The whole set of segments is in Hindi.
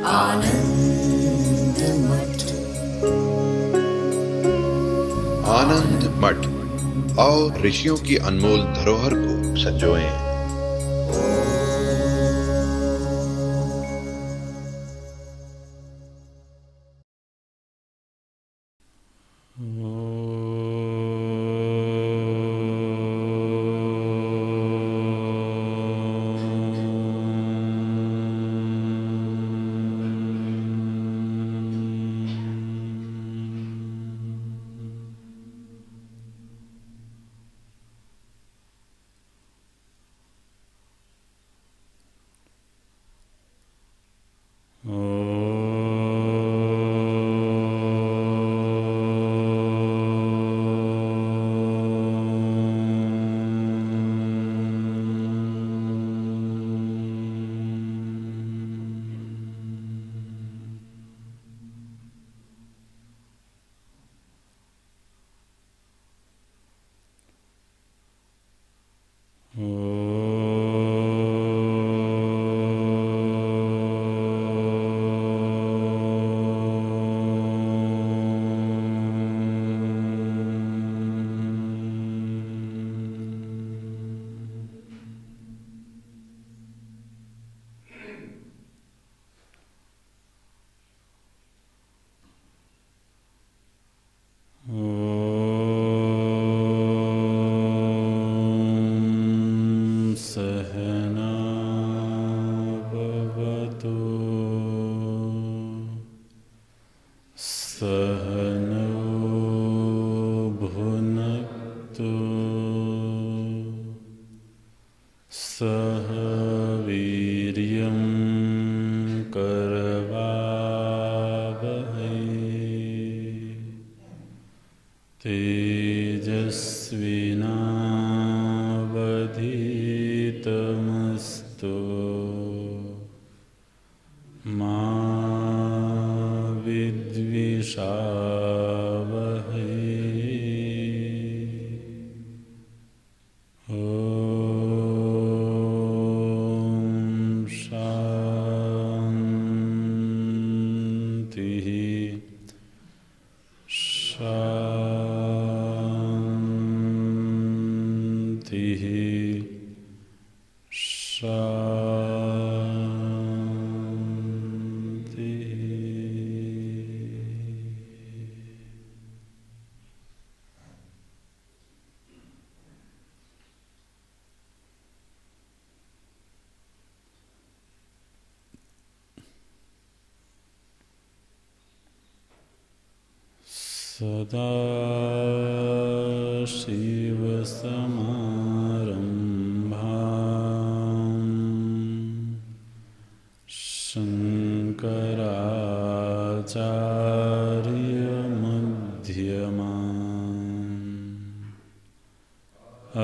आनंद मठ। आनंद मठ और ऋषियों की अनमोल धरोहर को संजोएं। सह वीर्यं करवावहै तेजस्विनावधीतमस्तु मा विद्विषावहै। सदाशिवसमारम्भां शङ्कराचार्यमध्यमाम्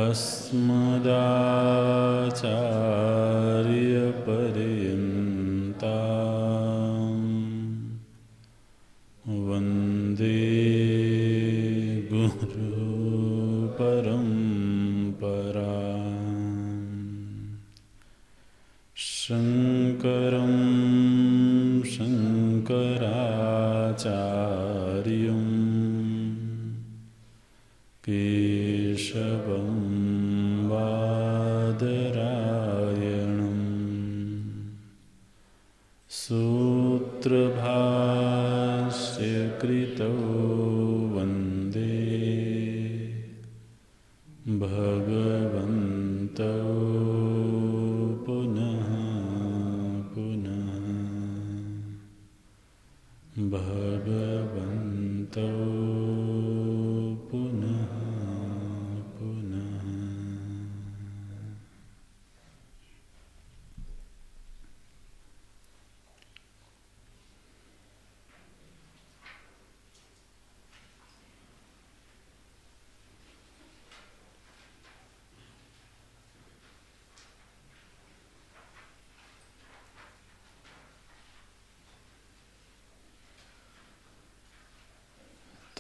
अस्मदाचार्यपर्यन्तां वन्दे शङ्करं शङ्कराचार्यं केशवं बादरायणं सूत्रभाष्यकृतौ वन्दे भगवन्तौ पुनः पुनः भगवन्तौ पुनः पुनः।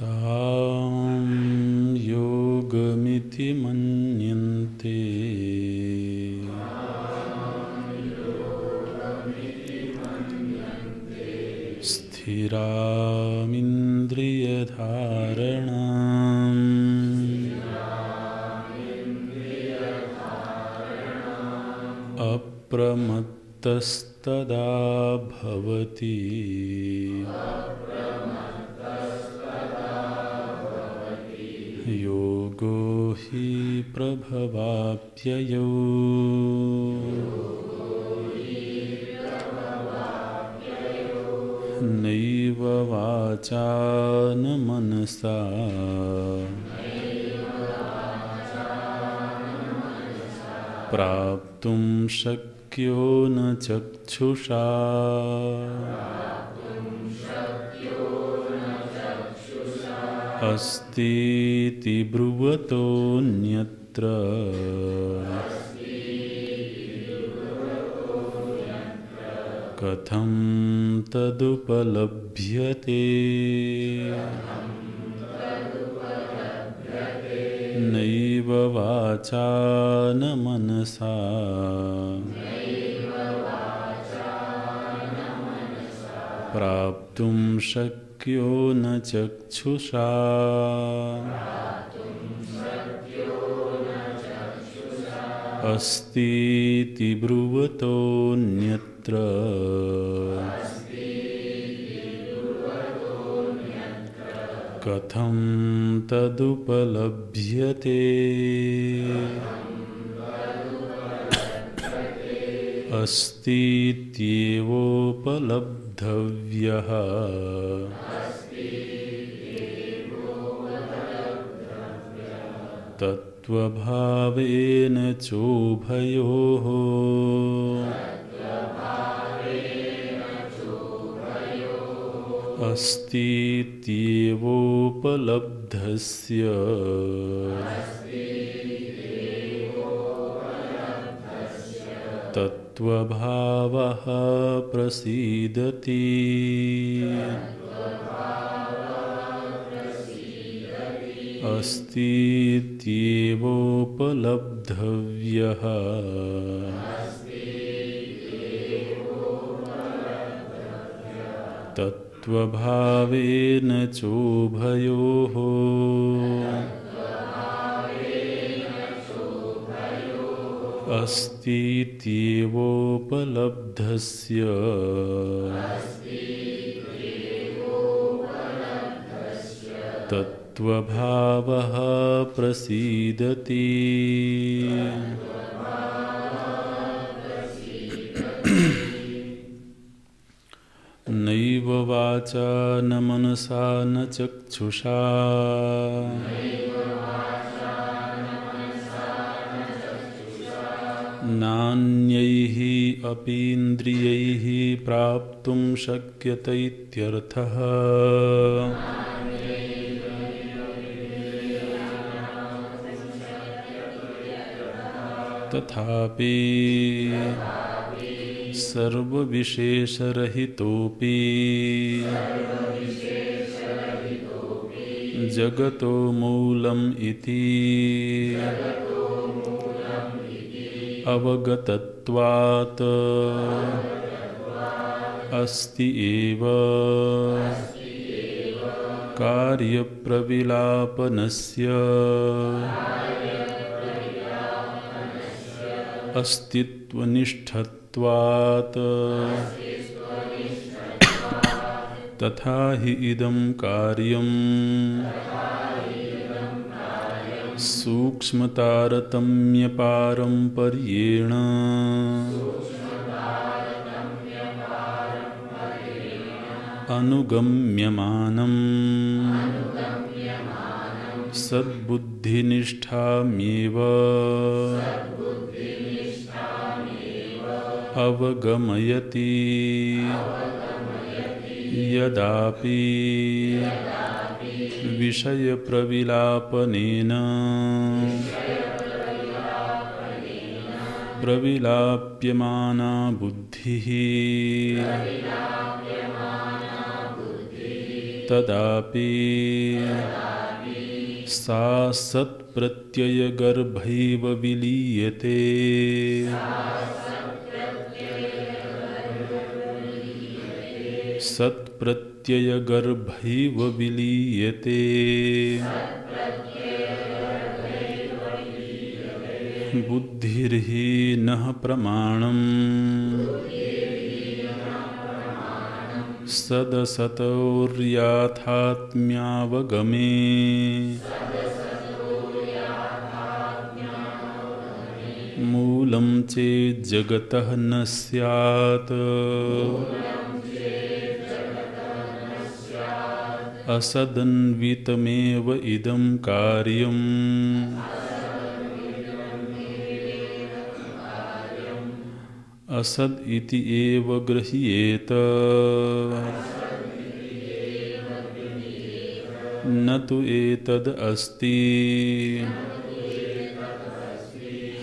तां योगमिति मन्यन्ते स्थिरामिन्द्रियधारणाम् अप्रमत्तस्तदा भवति योगो हि प्रभवाप्ययौ नैव वाचा न मनसा प्राप्तुं शक्यो न चक्षुषा अस्तीति ब्रुवतोऽन्यत्र कथं तदुपलभ्यते नैव वाचा न मनसा प्राप्तुं शक्यो न चक्षुषा अस्तीति ब्रुवतोऽन्यत्र कथं तदुपलभ्यते अस्तीत्येवोपलब्धव्यः तत्त्वभावेन चोभयोः अस्तीत्येवोपलब्धस्य तत्त्वभावः प्रसीदति अस्तीत्येवोपलब्धव्यः तत्त्वभावेन चोभयोः अस्तीत्येवोपलब्धस्य तत्त्वभावः प्रसीदति नैव वाचा न मनसा न चक्षुषा नान्यैः अपीन्द्रियैः प्राप्तुं शक्यते इत्यर्थः तथापि सर्वविशेषरहितोऽपि जगतो मूलम् इति अवगतत्वात् अस्ति एव कार्यप्रविलापनस्य अस्तित्वनिष्ठत्वात् तथा हि इदं कार्यं सूक्ष्मतारतम्यपारम्पर्येण अनुगम्यमानं सद्बुद्धिनिष्ठामेव अवगमयति यदापि विषयप्रविलापनेन प्रविलाप्यमाना बुद्धिः तदापि सा सत्प्रत्ययगर्भैव विलीयते सत्प्रत्ययगर्भैव विलीयते बुद्धिर्हीनः प्रमाणम् सदसतोर्याथात्म्यावगमे मूलं चेज्जगतः न स्यात् असदन्वितमेव इदं कार्यम् असद् इति एव गृह्येत न तु एतद् अस्ति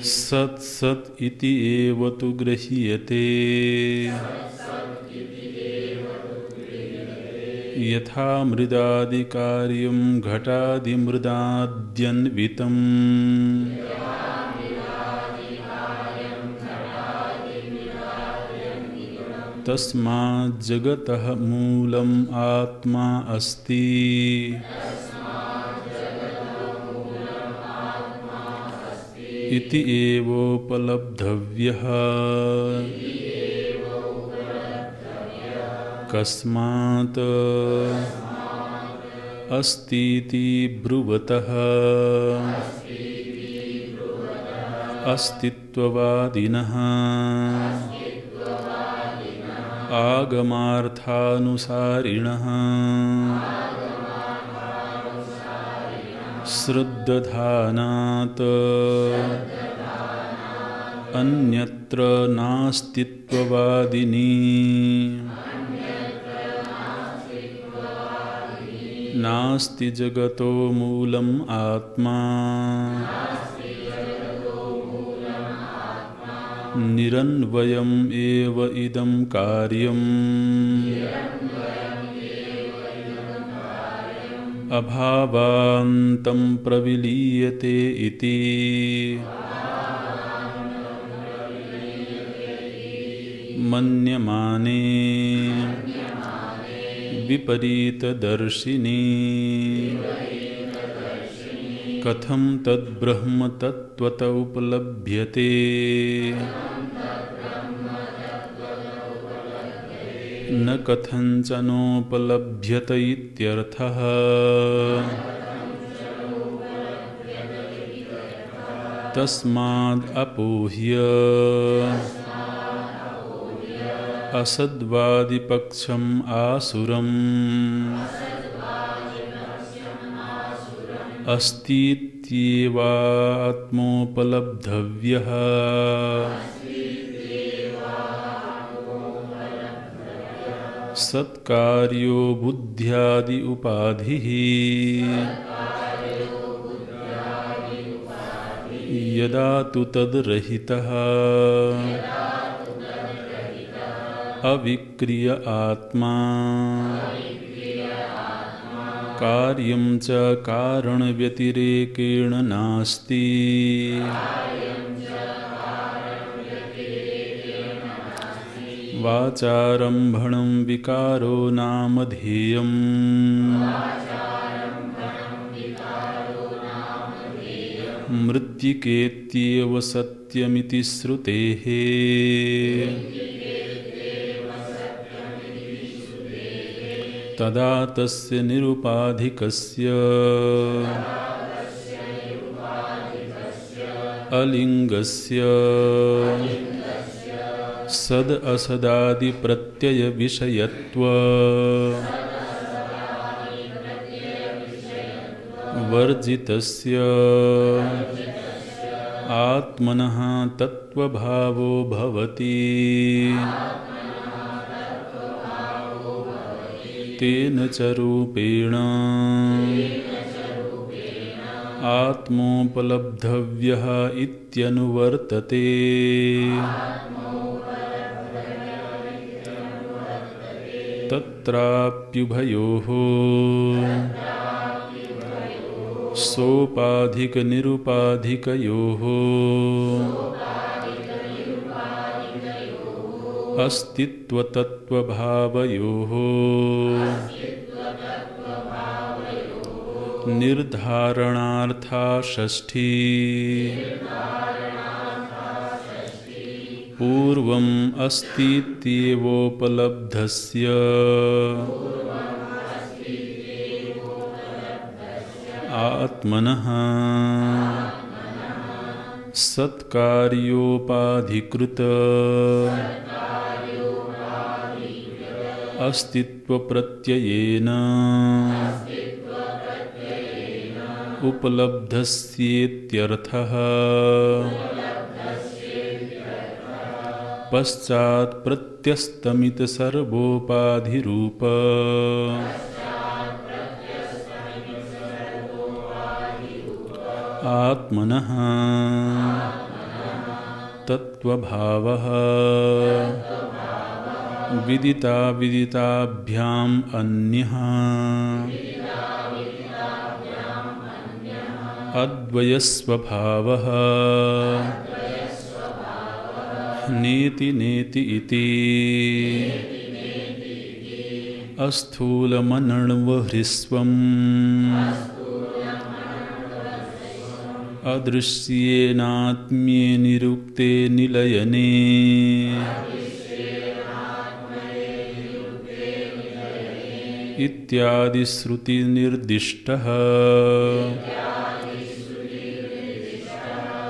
सत् सत् इति एव तु गृह्यते यथा मृदादिकार्यं घटादिमृदाद्यन्वितम् तस्मात् जगतः मूलम् आत्मा अस्ति इति एवोपलब्धव्यः कस्मात् अस्तीति ब्रुवतः अस्तित्ववादिनः आगमार्थानुसारिणः श्रद्दधानात् अन्यत्र नास्तित्ववादिनी नास्ति जगतो मूलम् आत्मा निरन्वयम् एव इदं कार्यम् अभावान्तं प्रविलीयते इति मन्यमाने विपरीतदर्शिनी कथं तद्ब्रह्म तत्त्वत उपलभ्यते न कथञ्चनोपलभ्यत इत्यर्थः तस्माद् अपोह्य असद्वादिपक्षम् आसुरम् अस्तीत्येवात्मोपलब्धव्यः सत्कार्यो बुद्ध्यादि उपाधिः यदा तु तद्रहितः अविक्रिय आत्मा कार्यं च कारणव्यतिरेकेण नास्ति वाचारम्भणं विकारो नामधेयम् मृत्तिकेत्येव सत्यमिति श्रुतेः तदा तस्य निरुपाधिकस्य अलिङ्गस्य सद् असदादि प्रत्यय विषयत्व वर्जितस्य आत्मनः तत्त्वभावो भवति तेन च रूपेण आत्मोपलब्धव्यः इत्यनुवर्तते तत्राप्युभयोः सोपाधिकनिरुपाधिकयोः अस्तित्व अस्तित्वतत्वभावयोः निर्धारणार्था षष्ठी पूर्वम् अस्तीत्येवोपलब्धस्य आत्मनः सत्कार्योपाधिकृत अस्तित्वप्रत्ययेन उपलब्धस्येत्यर्थः। पश्चात् प्रत्यस्तमित सर्वोपाधिरूप आत्मनः तत्वभावः विदिताविदिताभ्याम् अन्यः अद्वयस्वभावः नेति नेति इति अस्थूलमनण्वह्रिस्वम् अदृश्येनात्म्ये निरुक्ते निलयने इत्यादि श्रुतिनिर्दिष्टः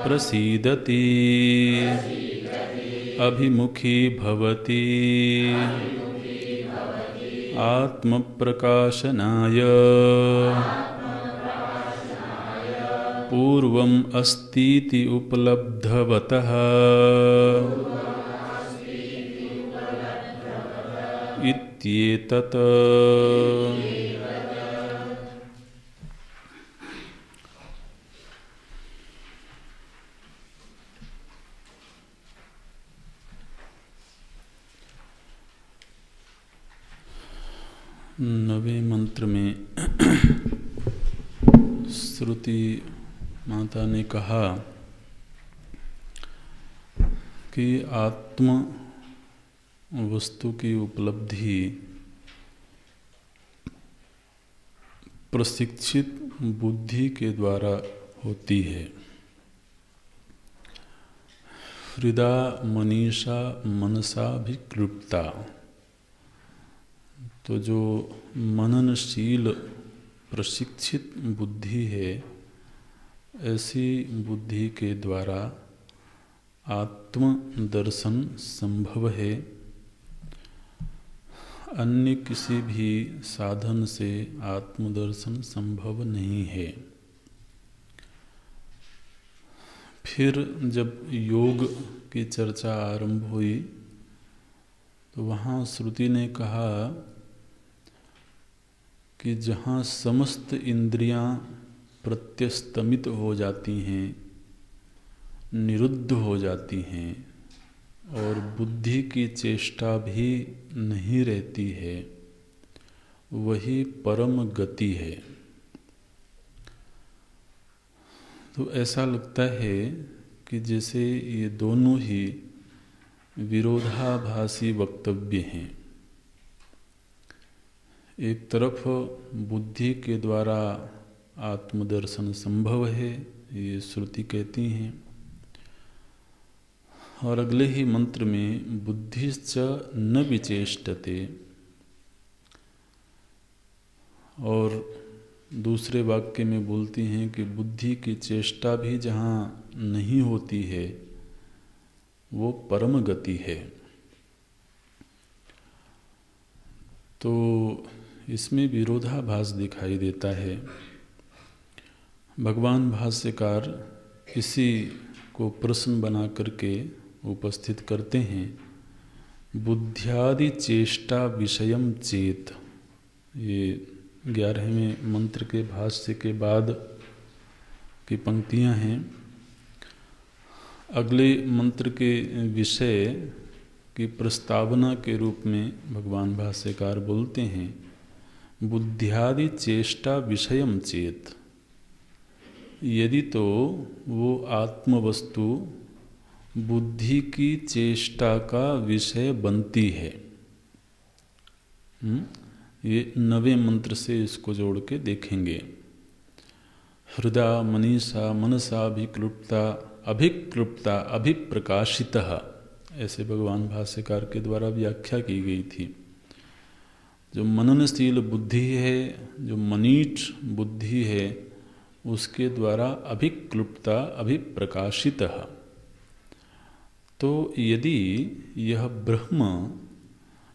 प्रसीदति अभिमुखी भवति आत्मप्रकाशनाय पूर्वम् अस्तीति उपलब्धवतः इत्येतत्। नवे मंत्र में श्रुति माता ने कहा कि आत्म वस्तु की उपलब्धि प्रशिक्षित बुद्धि के द्वारा होती है। हृदा मनीषा मनसाभिकृप्ता, तो जो मननशील प्रशिक्षित बुद्धि है, ऐसी बुद्धि के द्वारा आत्म दर्शन संभव है। अन्य किसी भी साधन से आत्मदर्शन संभव नहीं है। फिर जब योग की चर्चा आरंभ हुई तो वहाँ श्रुति ने कहा कि जहाँ समस्त इंद्रियां प्रत्यस्तमित हो जाती हैं, निरुद्ध हो जाती हैं और बुद्धि की चेष्टा भी नहीं रहती है, वही परम गति है। तो ऐसा लगता है कि जैसे ये दोनों ही विरोधाभासी वक्तव्य हैं। एक तरफ बुद्धि के द्वारा आत्मदर्शन संभव है, ये श्रुति कहती हैं, और अगले ही मंत्र में बुद्धिश्च न विचेष्टते, और दूसरे वाक्य में बोलती हैं कि बुद्धि की चेष्टा भी जहाँ नहीं होती है वो परम गति है। तो इसमें विरोधाभास दिखाई देता है। भगवान भाष्यकार इसी को प्रश्न बना करके उपस्थित करते हैं। बुद्ध्यादि चेष्टा विषयम चेत, ये 11वें मंत्र के भाष्य के बाद की पंक्तियां हैं। अगले मंत्र के विषय की प्रस्तावना के रूप में भगवान भाष्यकार बोलते हैं, बुद्ध्यादि चेष्टा विषयम चेत। यदि तो वो आत्मवस्तु बुद्धि की चेष्टा का विषय बनती है, ये 9वें मंत्र से इसको जोड़ के देखेंगे। हृदय मनीषा मनसा अभिक्लुप्ता अभिप्रकाशितः, ऐसे भगवान भाष्यकार के द्वारा व्याख्या की गई थी। जो मननशील बुद्धि है, जो मनीष बुद्धि है, उसके द्वारा अभिक्लुप्ता अभिप्रकाशितः। तो यदि यह ब्रह्म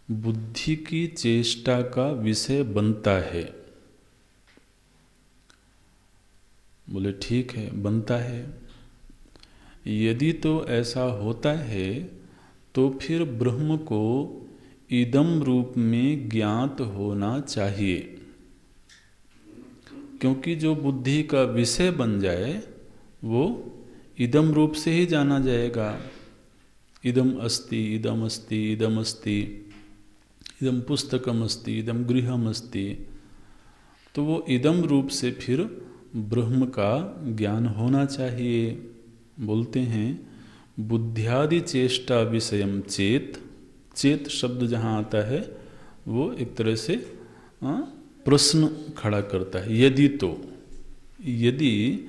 बुद्धि की चेष्टा का विषय बनता है, बोले ठीक है, बनता है। यदि तो ऐसा होता है तो फिर ब्रह्म को इदम रूप में ज्ञात होना चाहिए, क्योंकि जो बुद्धि का विषय बन जाए वो इदम रूप से ही जाना जाएगा। इदम अस्ति, इदम अस्ति, इदम अस्ति, इदम पुस्तकम अस्ति, इदम गृहम अस्ति, तो वो इदम रूप से फिर ब्रह्म का ज्ञान होना चाहिए। बोलते हैं बुद्ध्यादि चेष्टा विषयम चेत। चेत शब्द जहाँ आता है वो एक तरह से प्रश्न खड़ा करता है। यदि तो, यदि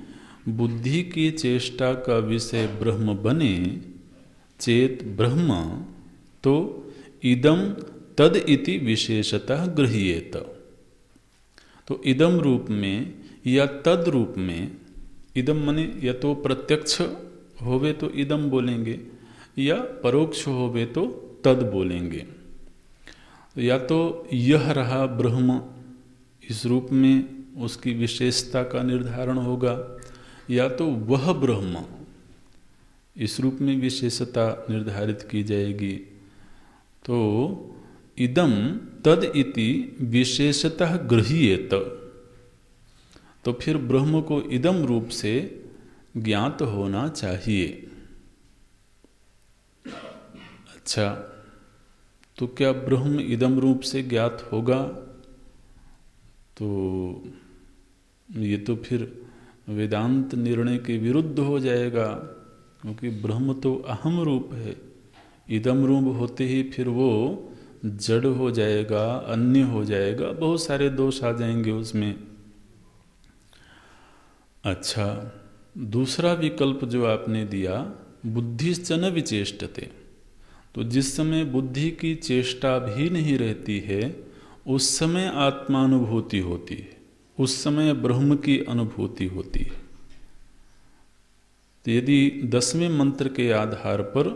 बुद्धि की चेष्टा का विषय ब्रह्म बने, चेत ब्रह्म, तो इदम तद इति विशेषतः गृह्येत। तो इदम रूप में या तद रूप में, इदम माने या तो प्रत्यक्ष होवे तो इदम बोलेंगे, या परोक्ष होवे तो तद बोलेंगे। या तो यह रहा ब्रह्म, इस रूप में उसकी विशेषता का निर्धारण होगा, या तो वह ब्रह्म, इस रूप में विशेषता निर्धारित की जाएगी। तो इदम तद इति विशेषतः गृह्येत, तो फिर ब्रह्म को इदम रूप से ज्ञात होना चाहिए। अच्छा, तो क्या ब्रह्म इदम रूप से ज्ञात होगा? तो ये तो फिर वेदांत निर्णय के विरुद्ध हो जाएगा, क्योंकि ब्रह्म तो अहम रूप है। इदम रूप होते ही फिर वो जड़ हो जाएगा, अन्य हो जाएगा, बहुत सारे दोष आ जाएंगे उसमें। अच्छा, दूसरा विकल्प जो आपने दिया, बुद्धिश्च न विचेष्टते, तो जिस समय बुद्धि की चेष्टा भी नहीं रहती है उस समय आत्मानुभूति होती है, उस समय ब्रह्म की अनुभूति होती है। तो यदि 10वें मंत्र के आधार पर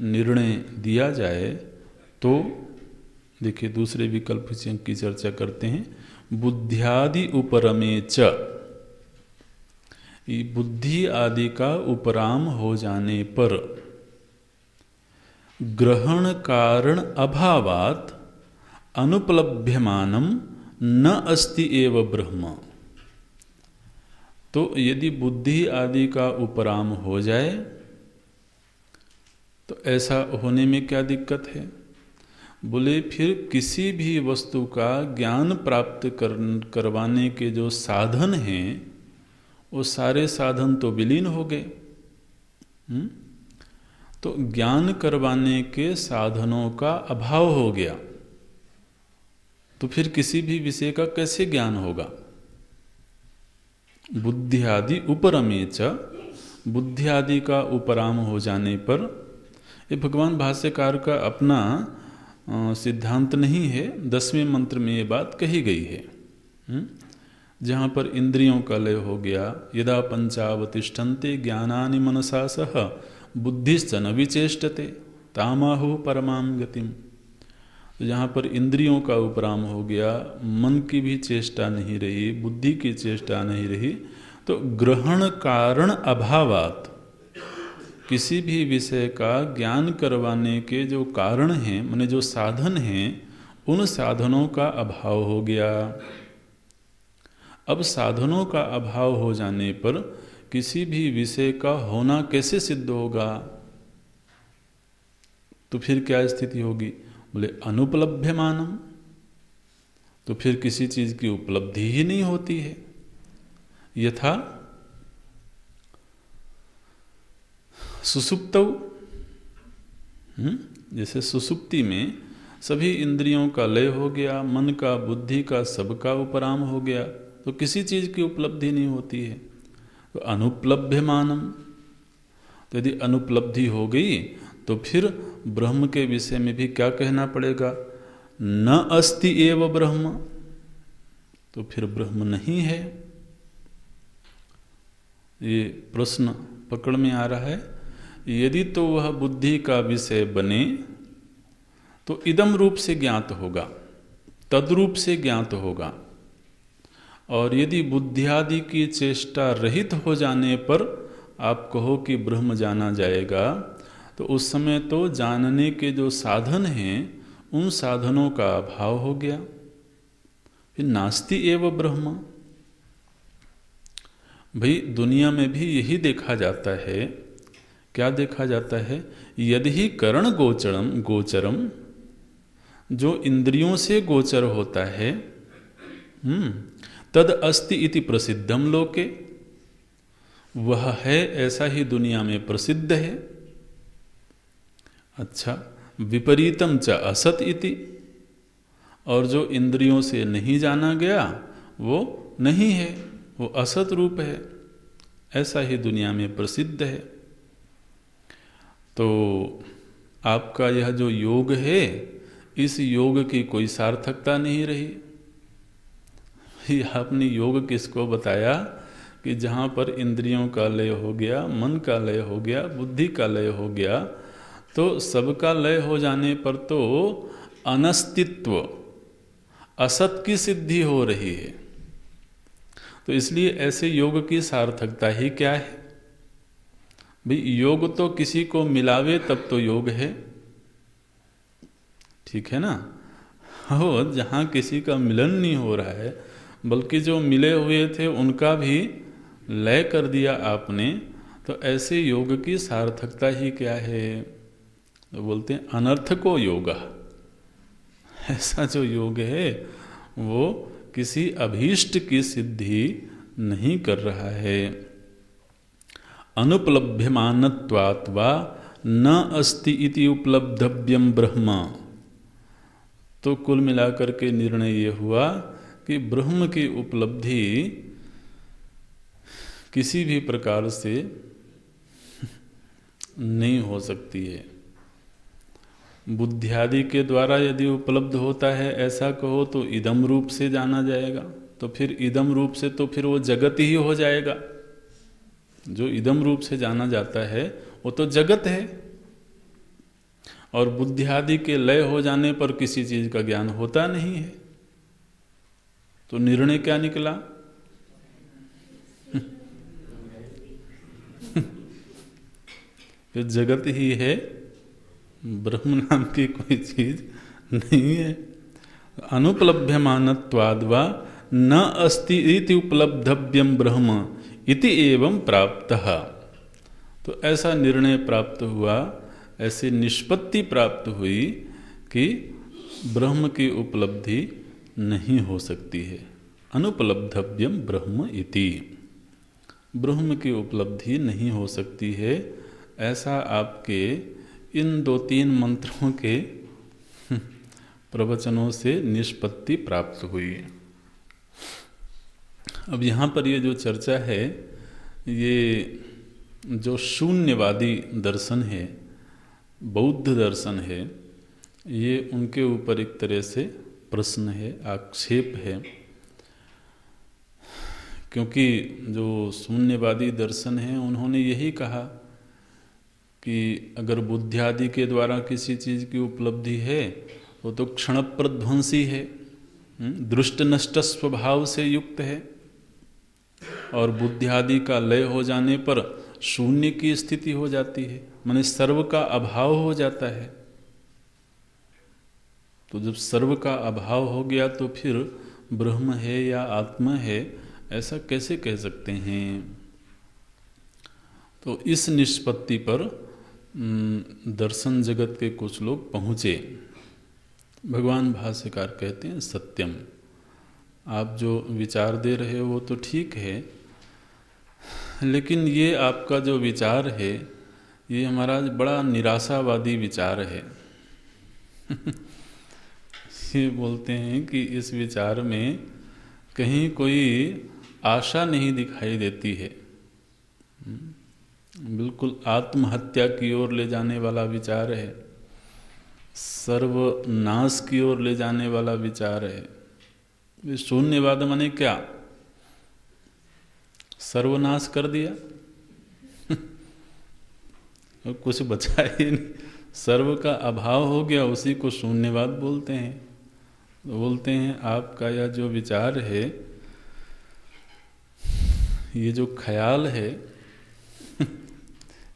निर्णय दिया जाए तो देखिए दूसरे विकल्प की चर्चा करते हैं। बुद्ध्यादि उपरमे च, बुद्धि आदि का उपराम हो जाने पर ग्रहण कारण अभावात अनुपलभ्यमानम न अस्ति एव ब्रह्म। तो यदि बुद्धि आदि का उपराम हो जाए तो ऐसा होने में क्या दिक्कत है? बोले फिर किसी भी वस्तु का ज्ञान प्राप्त करवाने के जो साधन हैं वो सारे साधन तो विलीन हो गए। तो ज्ञान करवाने के साधनों का अभाव हो गया, तो फिर किसी भी विषय का कैसे ज्ञान होगा? बुद्धि आदि उपरमे च, बुद्धि आदि का उपराम हो जाने पर, ये भगवान भाष्यकार का अपना सिद्धांत नहीं है, 10वें मंत्र में ये बात कही गई है। जहाँ पर इंद्रियों का लय हो गया, यदा पंचावतिष्ठन्ते ज्ञानानि मनसा सह बुद्धिश्च न विचेष्टते तामाहु परमाम गतिम। तो जहाँ पर इंद्रियों का उपराम हो गया, मन की भी चेष्टा नहीं रही, बुद्धि की चेष्टा नहीं रही, तो ग्रहण कारण अभावात, किसी भी विषय का ज्ञान करवाने के जो कारण हैं, माने जो साधन हैं, उन साधनों का अभाव हो गया। अब साधनों का अभाव हो जाने पर किसी भी विषय का होना कैसे सिद्ध होगा? तो फिर क्या स्थिति होगी? बोले अनुपलभ्यमानम, तो फिर किसी चीज की उपलब्धि ही नहीं होती है। यथा सुसुप्तौ, जैसे सुसुप्ति में सभी इंद्रियों का लय हो गया, मन का, बुद्धि का, सबका उपराम हो गया, तो किसी चीज़ की उपलब्धि नहीं होती है। तो अनुपलभ्यमानम, तो यदि अनुपलब्धि हो गई तो फिर ब्रह्म के विषय में भी क्या कहना पड़ेगा? न अस्ति एव ब्रह्म, तो फिर ब्रह्म नहीं है। ये प्रश्न पकड़ में आ रहा है। यदि तो वह बुद्धि का विषय बने तो इदम रूप से ज्ञात होगा, तद्रूप से ज्ञात होगा। और यदि बुद्धियादि की चेष्टा रहित हो जाने पर आप कहो कि ब्रह्म जाना जाएगा, तो उस समय तो जानने के जो साधन हैं उन साधनों का अभाव हो गया। फिर नास्ति एव ब्रह्म। भाई दुनिया में भी यही देखा जाता है। क्या देखा जाता है? यदि ही करण गोचरम, जो इंद्रियों से गोचर होता है, तद अस्ति इति प्रसिद्धम लोके, वह है ऐसा ही दुनिया में प्रसिद्ध है। अच्छा, विपरीतम च असत इति, और जो इंद्रियों से नहीं जाना गया वो नहीं है, वो असत रूप है, ऐसा ही दुनिया में प्रसिद्ध है। तो आपका यह जो योग है, इस योग की कोई सार्थकता नहीं रही। आपने योग किसको बताया कि जहाँ पर इंद्रियों का लय हो गया, मन का लय हो गया, बुद्धि का लय हो गया, तो सबका लय हो जाने पर तो अनस्तित्व, असत की सिद्धि हो रही है। तो इसलिए ऐसे योग की सार्थकता ही क्या है? भाई योग तो किसी को मिलावे तब तो योग है, ठीक है ना? हो जहाँ किसी का मिलन नहीं हो रहा है, बल्कि जो मिले हुए थे उनका भी लय कर दिया आपने, तो ऐसे योग की सार्थकता ही क्या है? तो बोलते हैं अनर्थको योग। ऐसा जो योग है वो किसी अभीष्ट की सिद्धि नहीं कर रहा है। अनुपलभ्यमानत्वात् वा न अस्ति इति उपलब्धव्यम ब्रह्म। तो कुल मिलाकर के निर्णय ये हुआ कि ब्रह्म की उपलब्धि किसी भी प्रकार से नहीं हो सकती है। बुद्धियादि के द्वारा यदि उपलब्ध होता है ऐसा कहो तो इदम रूप से जाना जाएगा, तो फिर इदम रूप से तो फिर वो जगत ही हो जाएगा। जो इदम रूप से जाना जाता है वो तो जगत है। और बुद्धियादि के लय हो जाने पर किसी चीज का ज्ञान होता नहीं है। तो निर्णय क्या निकला? फिर जगत ही है, ब्रह्म नाम की कोई चीज नहीं है। अनुपलभ्यमानत्वाद् वा न अस्ति इति उपलब्धव्यम ब्रह्म इति एवं प्राप्तः। तो ऐसा निर्णय प्राप्त हुआ, ऐसी निष्पत्ति प्राप्त हुई कि ब्रह्म की उपलब्धि नहीं हो सकती है। अनुपलब्धव्यम ब्रह्म इति, ब्रह्म की उपलब्धि नहीं हो सकती है। ऐसा आपके इन 2-3 मंत्रों के प्रवचनों से निष्पत्ति प्राप्त हुई। अब यहाँ पर ये जो चर्चा है, ये जो शून्यवादी दर्शन है, बौद्ध दर्शन है, ये उनके ऊपर एक तरह से प्रश्न है, आक्षेप है। क्योंकि जो शून्यवादी दर्शन है उन्होंने यही कहा कि अगर बुद्धियादि के द्वारा किसी चीज़ की उपलब्धि है वो तो क्षण प्रध्वंसी है, दृष्ट नष्ट स्वभाव से युक्त है, और बुद्धियादि का लय हो जाने पर शून्य की स्थिति हो जाती है, माने सर्व का अभाव हो जाता है। तो जब सर्व का अभाव हो गया तो फिर ब्रह्म है या आत्मा है ऐसा कैसे कह सकते हैं? तो इस निष्पत्ति पर दर्शन जगत के कुछ लोग पहुँचे। भगवान भाष्यकार कहते हैं सत्यम, आप जो विचार दे रहे हो वो तो ठीक है, लेकिन ये आपका जो विचार है ये हमारा बड़ा निराशावादी विचार है। इसलिए बोलते हैं कि इस विचार में कहीं कोई आशा नहीं दिखाई देती है। बिल्कुल आत्महत्या की ओर ले जाने वाला विचार है, सर्वनाश की ओर ले जाने वाला विचार है। शून्यवाद माने क्या? सर्वनाश कर दिया कुछ बचा ही नहीं, सर्व का अभाव हो गया, उसी को शून्यवाद बोलते हैं। तो बोलते हैं आपका यह जो विचार है, ये जो ख्याल है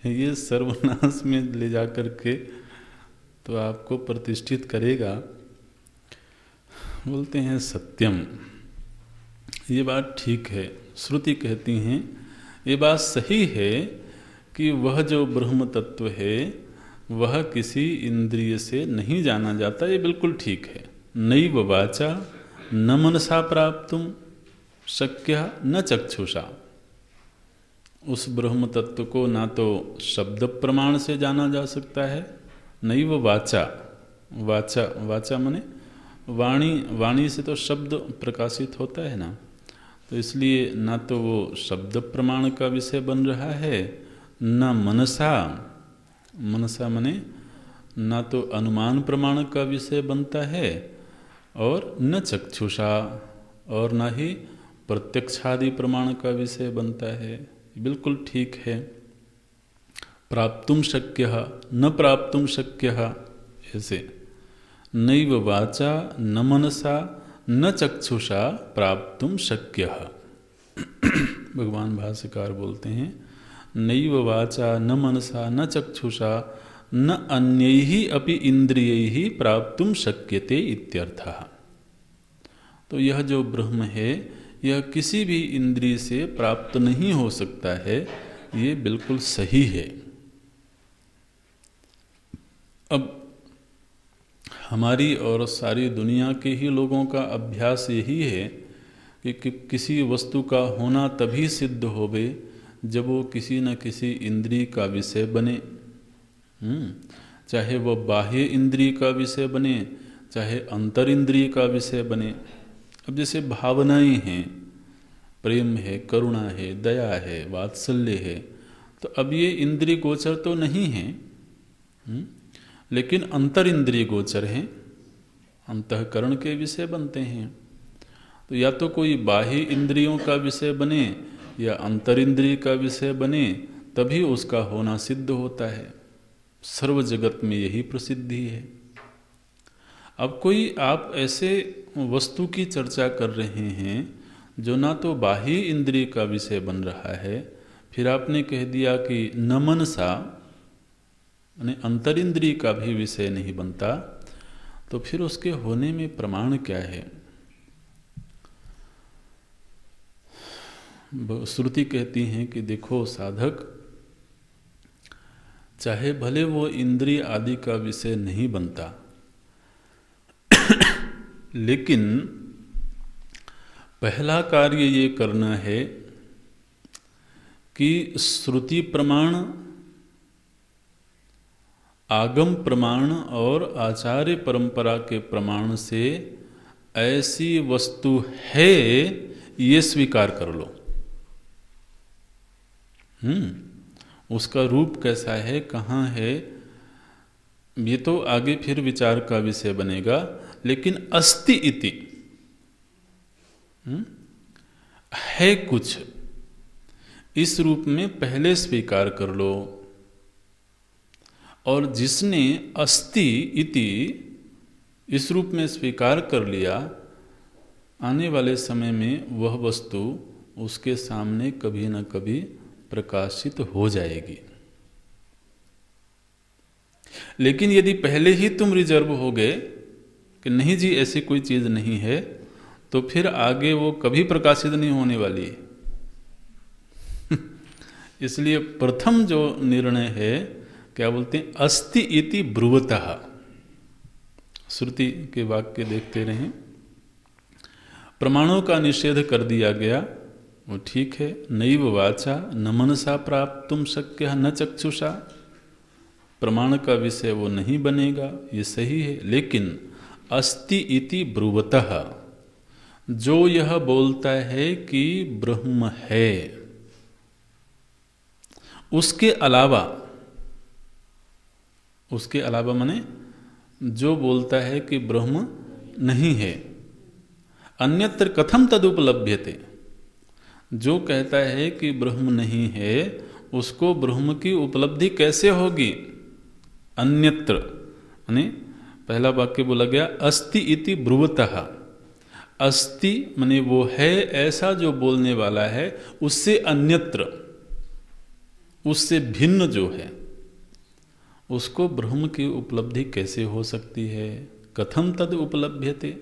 ये सर्वनाश में ले जा कर के तो आपको प्रतिष्ठित करेगा। बोलते हैं सत्यम, ये बात ठीक है। श्रुति कहती हैं ये बात सही है कि वह जो ब्रह्म तत्व है वह किसी इंद्रिय से नहीं जाना जाता, ये बिल्कुल ठीक है। नैव वाचा न मनसा प्राप्तुम शक्य न चक्षुषा। उस ब्रह्म तत्व को ना तो शब्द प्रमाण से जाना जा सकता है, नैव वाचा, वाचा वाचा माने वाणी, वाणी से तो शब्द प्रकाशित होता है ना, तो इसलिए ना तो वो शब्द प्रमाण का विषय बन रहा है, न मनसा, मनसा माने ना तो अनुमान प्रमाण का विषय बनता है, और न चक्षुषा, और ना ही प्रत्यक्षादि प्रमाण का विषय बनता है। बिल्कुल ठीक है। प्राप्तुम शक्य न प्राप्तुम शक्य, ऐसे नैव वाचा न मनसा न चक्षुषा प्राप्तुम शक्य। भगवान भाष्यकार बोलते हैं नैव वाचा न मनसा न चक्षुषा न अन्यैः अपि इंद्रियैः प्राप्तुम शक्यते इत्यर्थः। तो यह जो ब्रह्म है यह किसी भी इंद्रिय से प्राप्त नहीं हो सकता है, ये बिल्कुल सही है। अब हमारी और सारी दुनिया के ही लोगों का अभ्यास यही है कि किसी वस्तु का होना तभी सिद्ध होवे जब वो किसी न किसी इंद्रिय का विषय बने। चाहे वह बाह्य इंद्रिय का विषय बने, चाहे अंतर इंद्रिय का विषय बने। अब जैसे भावनाएं हैं, प्रेम है, करुणा है, दया है, वात्सल्य है, तो अब ये इंद्रिय गोचर तो नहीं है, लेकिन अंतर इंद्रिय गोचर हैं, अंतःकरण के विषय बनते हैं। तो या तो कोई बाह्य इंद्रियों का विषय बने या अंतर इंद्रिय का विषय बने, तभी उसका होना सिद्ध होता है। सर्व जगत में यही प्रसिद्धि है। अब कोई आप ऐसे वस्तु की चर्चा कर रहे हैं जो ना तो बाह्य इंद्रिय का विषय बन रहा है, फिर आपने कह दिया कि न मनसा यानी अंतर इंद्रिय का भी विषय नहीं बनता, तो फिर उसके होने में प्रमाण क्या है? श्रुति कहती हैं कि देखो साधक, चाहे भले वो इंद्रिय आदि का विषय नहीं बनता, लेकिन पहला कार्य ये करना है कि श्रुति प्रमाण, आगम प्रमाण और आचार्य परंपरा के प्रमाण से ऐसी वस्तु है ये स्वीकार कर लो। उसका रूप कैसा है, कहाँ है, ये तो आगे फिर विचार का विषय बनेगा, लेकिन अस्ति इति है कुछ, इस रूप में पहले स्वीकार कर लो। और जिसने अस्ति इति इस रूप में स्वीकार कर लिया, आने वाले समय में वह वस्तु उसके सामने कभी न कभी प्रकाशित हो जाएगी। लेकिन यदि पहले ही तुम रिजर्व हो गए कि नहीं जी ऐसी कोई चीज नहीं है, तो फिर आगे वो कभी प्रकाशित नहीं होने वाली है। इसलिए प्रथम जो निर्णय है, क्या बोलते हैं, अस्ति इति ब्रुवतः। श्रुति के वाक्य देखते रहें। प्रमाणों का निषेध कर दिया गया, वो ठीक है। नैव वाचा न मनसा प्राप्तुम शक्य न चक्षुषा, प्रमाण का विषय वो नहीं बनेगा, ये सही है। लेकिन अस्ति इति ब्रुवतः, जो यह बोलता है कि ब्रह्म है, उसके अलावा माने जो बोलता है कि ब्रह्म नहीं है, अन्यत्र कथम तदुपलभ्यते, जो कहता है कि ब्रह्म नहीं है उसको ब्रह्म की उपलब्धि कैसे होगी। अन्यत्र माने पहला वाक्य बोला गया अस्ति इति ब्रुवतः, अस्ति माने वो है ऐसा जो बोलने वाला है, उससे अन्यत्र, उससे भिन्न जो है, उसको ब्रह्म की उपलब्धि कैसे हो सकती है। कथम तद उपलभ्यते,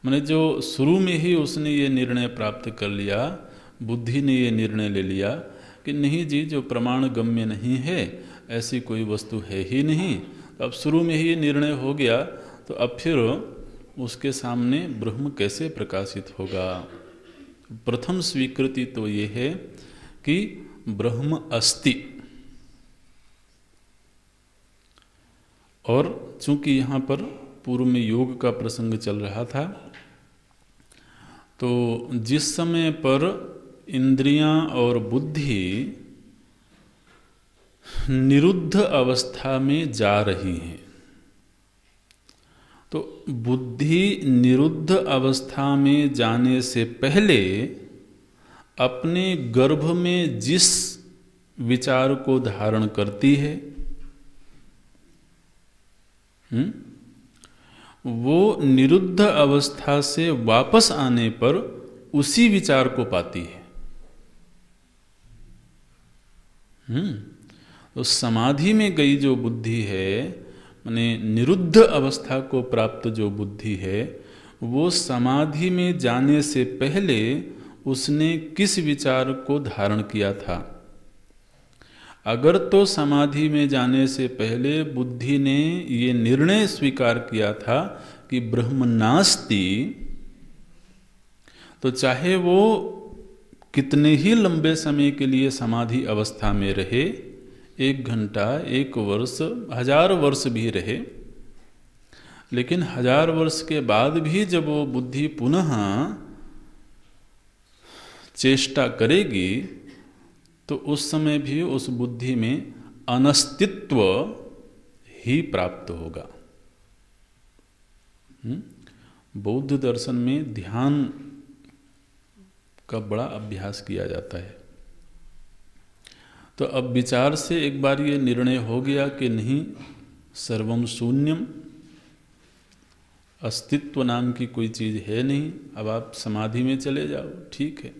माने जो शुरू में ही उसने ये निर्णय प्राप्त कर लिया, बुद्धि ने ये निर्णय ले लिया कि नहीं जी, जो प्रमाण गम्य नहीं है ऐसी कोई वस्तु है ही नहीं, तो अब शुरू में ही ये निर्णय हो गया, तो अब फिर उसके सामने ब्रह्म कैसे प्रकाशित होगा। प्रथम स्वीकृति तो ये है कि ब्रह्म अस्ति, और चूंकि यहाँ पर पूर्व में योग का प्रसंग चल रहा था, तो जिस समय पर इंद्रियां और बुद्धि निरुद्ध अवस्था में जा रही हैं, तो बुद्धि निरुद्ध अवस्था में जाने से पहले अपने गर्भ में जिस विचार को धारण करती है, वो निरुद्ध अवस्था से वापस आने पर उसी विचार को पाती है। तो समाधि में गई जो बुद्धि है, माने निरुद्ध अवस्था को प्राप्त जो बुद्धि है, वो समाधि में जाने से पहले उसने किस विचार को धारण किया था। अगर तो समाधि में जाने से पहले बुद्धि ने ये निर्णय स्वीकार किया था कि ब्रह्म नास्ति, तो चाहे वो कितने ही लंबे समय के लिए समाधि अवस्था में रहे, 1 घंटा, 1 वर्ष, 1000 वर्ष भी रहे, लेकिन 1000 वर्ष के बाद भी जब वो बुद्धि पुनः चेष्टा करेगी, तो उस समय भी उस बुद्धि में अनस्तित्व ही प्राप्त होगा। बौद्ध दर्शन में ध्यान का बड़ा अभ्यास किया जाता है। तो अब विचार से एक बार ये निर्णय हो गया कि नहीं, सर्वम शून्यम, अस्तित्व नाम की कोई चीज़ है नहीं, अब आप समाधि में चले जाओ, ठीक है।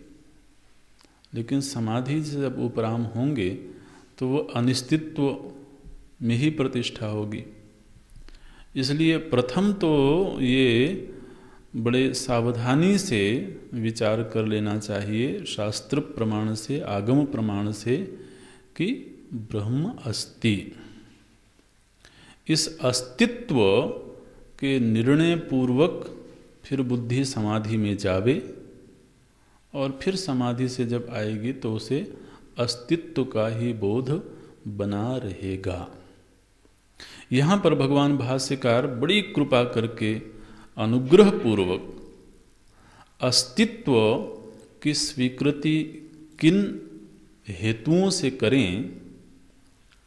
लेकिन समाधि से जब उपराम होंगे तो वो अनिश्चित्व में ही प्रतिष्ठा होगी। इसलिए प्रथम तो ये बड़े सावधानी से विचार कर लेना चाहिए, शास्त्र प्रमाण से, आगम प्रमाण से, कि ब्रह्म अस्ति। इस अस्तित्व के निर्णय पूर्वक फिर बुद्धि समाधि में जावे, और फिर समाधि से जब आएगी तो उसे अस्तित्व का ही बोध बना रहेगा। यहाँ पर भगवान भाष्यकार बड़ी कृपा करके अनुग्रह पूर्वक अस्तित्व की स्वीकृति किन हेतुओं से करें,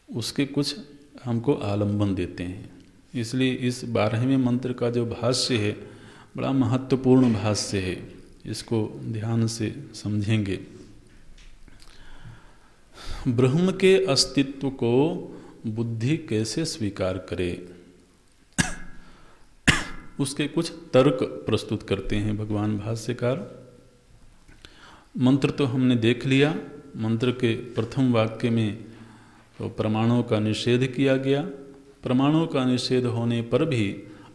उसके कुछ हमको आलंबन देते हैं। इसलिए इस 12वें मंत्र का जो भाष्य है बड़ा महत्वपूर्ण भाष्य है, इसको ध्यान से समझेंगे। ब्रह्म के अस्तित्व को बुद्धि कैसे स्वीकार करे, उसके कुछ तर्क प्रस्तुत करते हैं भगवान भाष्यकार। मंत्र तो हमने देख लिया, मंत्र के प्रथम वाक्य में तो प्रमाणों का निषेध किया गया। प्रमाणों का निषेध होने पर भी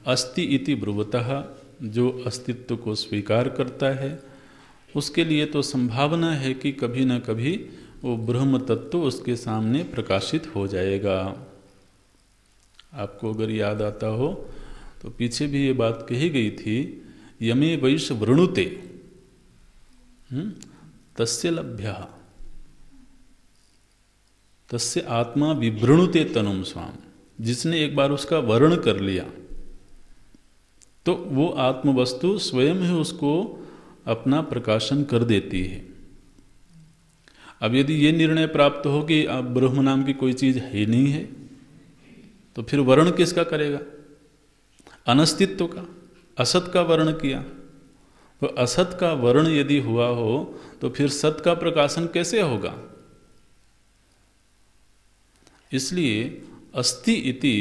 अस्ति इति ब्रुवतः, जो अस्तित्व को स्वीकार करता है उसके लिए तो संभावना है कि कभी न कभी वो ब्रह्म तत्व उसके सामने प्रकाशित हो जाएगा। आपको अगर याद आता हो तो पीछे भी ये बात कही गई थी, यमे वैश वृणुते तस्य लभ्यः तस्य आत्मा विवृणुते तनुम स्वाम। जिसने एक बार उसका वर्ण कर लिया तो वो आत्मवस्तु स्वयं ही उसको अपना प्रकाशन कर देती है। अब यदि ये निर्णय प्राप्त हो कि अब ब्रह्म नाम की कोई चीज़ है नहीं है, तो फिर वर्ण किसका करेगा? अनस्तित्व का, असत का वर्ण किया। तो असत का वर्ण यदि हुआ हो तो फिर सत का प्रकाशन कैसे होगा? इसलिए अस्ति इति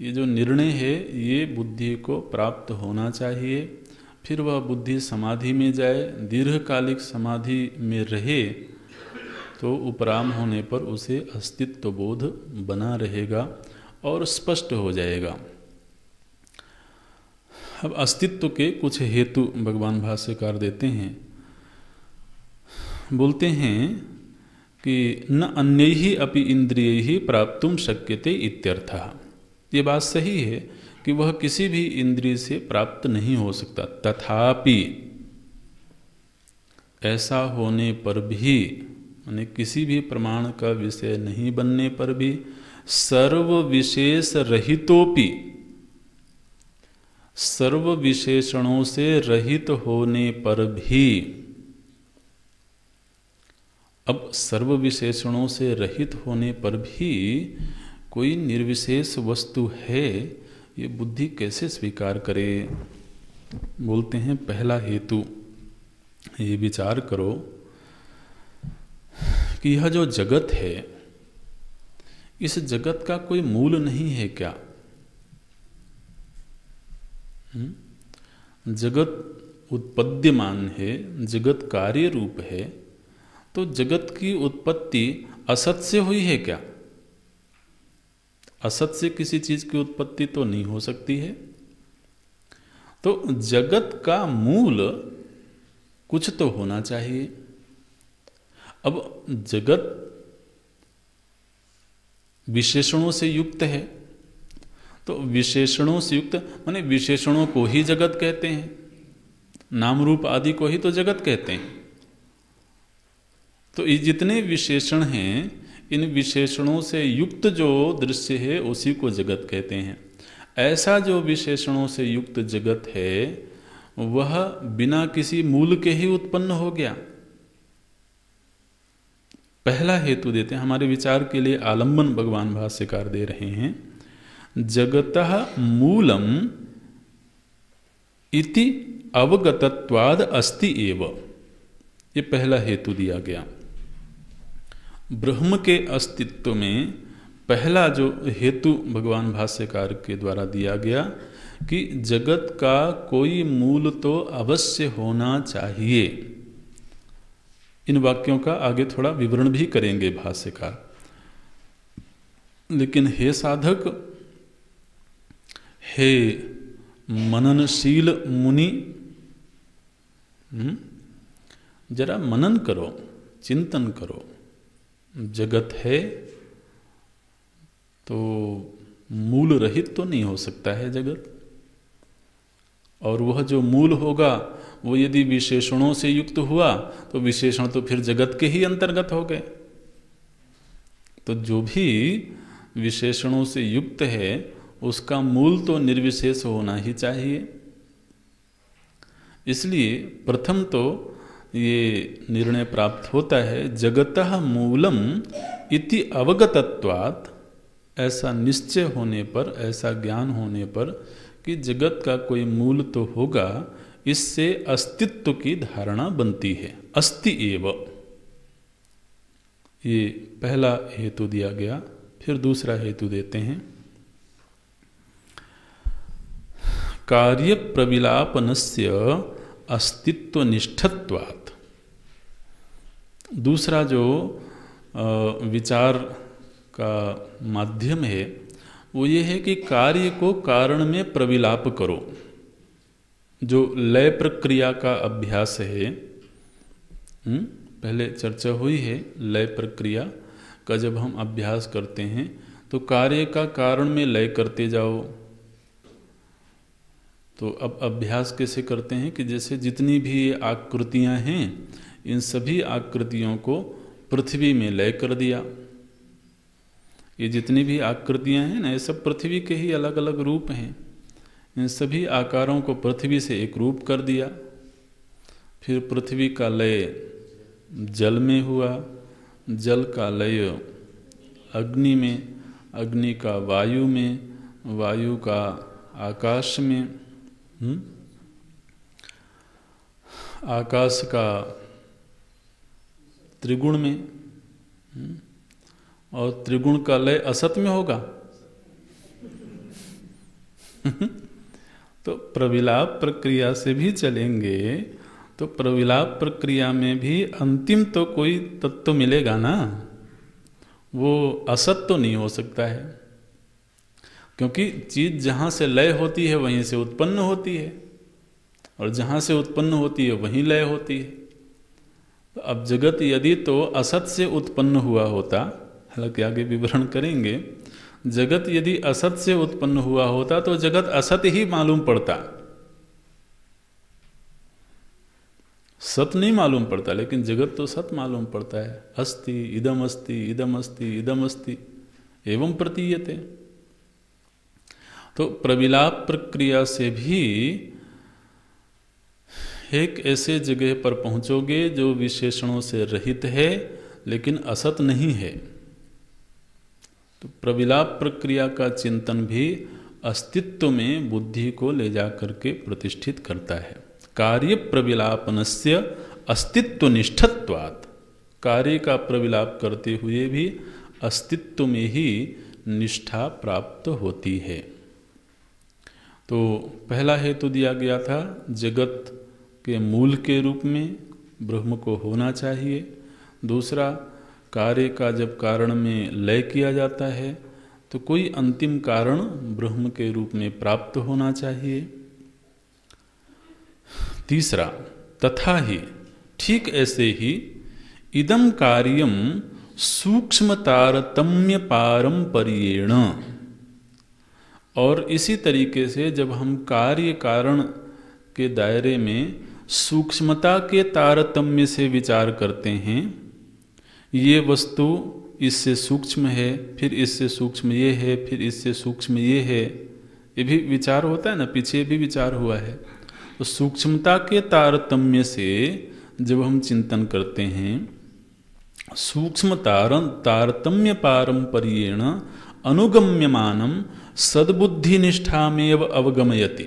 ये जो निर्णय है ये बुद्धि को प्राप्त होना चाहिए। फिर वह बुद्धि समाधि में जाए, दीर्घकालिक समाधि में रहे तो उपराम होने पर उसे अस्तित्व बोध बना रहेगा और स्पष्ट हो जाएगा। अब अस्तित्व के कुछ हेतु भगवान भाष्यकार देते हैं। बोलते हैं कि न अन्यैहि अपि इंद्रियैहि प्राप्तुम शक्यते इत्यर्थः। ये बात सही है कि वह किसी भी इंद्रिय से प्राप्त नहीं हो सकता, तथापि ऐसा होने पर भी, माने किसी भी प्रमाण का विषय नहीं बनने पर भी, सर्व विशेष रहितोपि, सर्व विशेषणों से रहित होने पर भी, अब सर्व विशेषणों से रहित होने पर भी कोई निर्विशेष वस्तु है, ये बुद्धि कैसे स्वीकार करे? बोलते हैं पहला हेतु, ये विचार करो कि यह जो जगत है, इस जगत का कोई मूल नहीं है क्या? जगत उत्पद्यमान है, जगत कार्य रूप है, तो जगत की उत्पत्ति असत से हुई है क्या? असत से किसी चीज की उत्पत्ति तो नहीं हो सकती है। तो जगत का मूल कुछ तो होना चाहिए। अब जगत विशेषणों से युक्त है, तो विशेषणों से युक्त माने विशेषणों को ही जगत कहते हैं, नाम रूप आदि को ही तो जगत कहते हैं। तो ये जितने विशेषण हैं, इन विशेषणों से युक्त जो दृश्य है उसी को जगत कहते हैं। ऐसा जो विशेषणों से युक्त जगत है वह बिना किसी मूल के ही उत्पन्न हो गया। पहला हेतु देते हैं, हमारे विचार के लिए आलंबन भगवान भाष्यकार दे रहे हैं। जगतः मूलम इति अवगतत्वाद अस्ति एव, ये पहला हेतु दिया गया। ब्रह्म के अस्तित्व में पहला जो हेतु भगवान भाष्यकार के द्वारा दिया गया कि जगत का कोई मूल तो अवश्य होना चाहिए। इन वाक्यों का आगे थोड़ा विवरण भी करेंगे भाष्यकार। लेकिन हे साधक, हे मननशील मुनि, जरा मनन करो, चिंतन करो। जगत है तो मूल रहित तो नहीं हो सकता है जगत, और वह जो मूल होगा वो यदि विशेषणों से युक्त हुआ तो विशेषण तो फिर जगत के ही अंतर्गत हो गए। तो जो भी विशेषणों से युक्त है उसका मूल तो निर्विशेष होना ही चाहिए। इसलिए प्रथम तो ये निर्णय प्राप्त होता है जगतः मूलम इति अवगतत्वात्, ऐसा निश्चय होने पर, ऐसा ज्ञान होने पर कि जगत का कोई मूल तो होगा, इससे अस्तित्व की धारणा बनती है। अस्ति एव, ये पहला हेतु दिया गया। फिर दूसरा हेतु देते हैं, कार्य प्रविलापनस्य अस्तित्व निष्ठत्वात्। दूसरा जो विचार का माध्यम है वो ये है कि कार्य को कारण में प्रविलाप करो। जो लय प्रक्रिया का अभ्यास है, पहले चर्चा हुई है, लय प्रक्रिया का जब हम अभ्यास करते हैं तो कार्य का कारण में लय करते जाओ। तो अब अभ्यास कैसे करते हैं कि जैसे जितनी भी आकृतियां हैं इन सभी आकृतियों को पृथ्वी में लय कर दिया, ये जितनी भी आकृतियां हैं ना, ये सब पृथ्वी के ही अलग अलग रूप हैं। इन सभी आकारों को पृथ्वी से एक रूप कर दिया। फिर पृथ्वी का लय जल में हुआ, जल का लय अग्नि में, अग्नि का वायु में, वायु का आकाश में, आकाश का त्रिगुण में, और त्रिगुण का लय असत में होगा। तो प्रविलाप प्रक्रिया से भी चलेंगे तो प्रविलाप प्रक्रिया में भी अंतिम तो कोई तत्व मिलेगा ना, वो असत तो नहीं हो सकता है, क्योंकि चीज जहाँ से लय होती है वहीं से उत्पन्न होती है, और जहाँ से उत्पन्न होती है वहीं लय होती है। तो अब जगत यदि तो असत से उत्पन्न हुआ होता, हालांकि आगे विवरण करेंगे, जगत यदि असत से उत्पन्न हुआ होता तो जगत असत ही मालूम पड़ता, सत नहीं मालूम पड़ता, लेकिन जगत तो सत मालूम पड़ता है। अस्ति इदम अस्ति इदम अस्ति इदम अस्ति एवं प्रतीयते। तो प्रविलाप प्रक्रिया से भी एक ऐसे जगह पर पहुंचोगे जो विशेषणों से रहित है लेकिन असत नहीं है। तो प्रविलाप प्रक्रिया का चिंतन भी अस्तित्व में बुद्धि को ले जा करके प्रतिष्ठित करता है। कार्य प्रविलापनस्य अस्तित्व निष्ठत्वात्, कार्य का प्रविलाप करते हुए भी अस्तित्व में ही निष्ठा प्राप्त होती है। तो पहला हेतु दिया गया था जगत के मूल के रूप में ब्रह्म को होना चाहिए। दूसरा, कार्य का जब कारण में लय किया जाता है तो कोई अंतिम कारण ब्रह्म के रूप में प्राप्त होना चाहिए। तीसरा, तथा ही ठीक ऐसे ही इदम कार्यम सूक्ष्म तारतम्य पारंपर्येण, और इसी तरीके से जब हम कार्य कारण के दायरे में सूक्ष्मता के तारतम्य से विचार करते हैं, ये वस्तु इससे सूक्ष्म है, फिर इससे सूक्ष्म ये है, फिर इससे सूक्ष्म ये है, ये भी विचार होता है ना, पीछे भी विचार हुआ है। तो सूक्ष्मता के तारतम्य से जब हम चिंतन करते हैं, सूक्ष्म तारतम्य पारंपर्येण अनुगम्यमानम सद्बुद्धिनिष्ठामेव अवगमयति।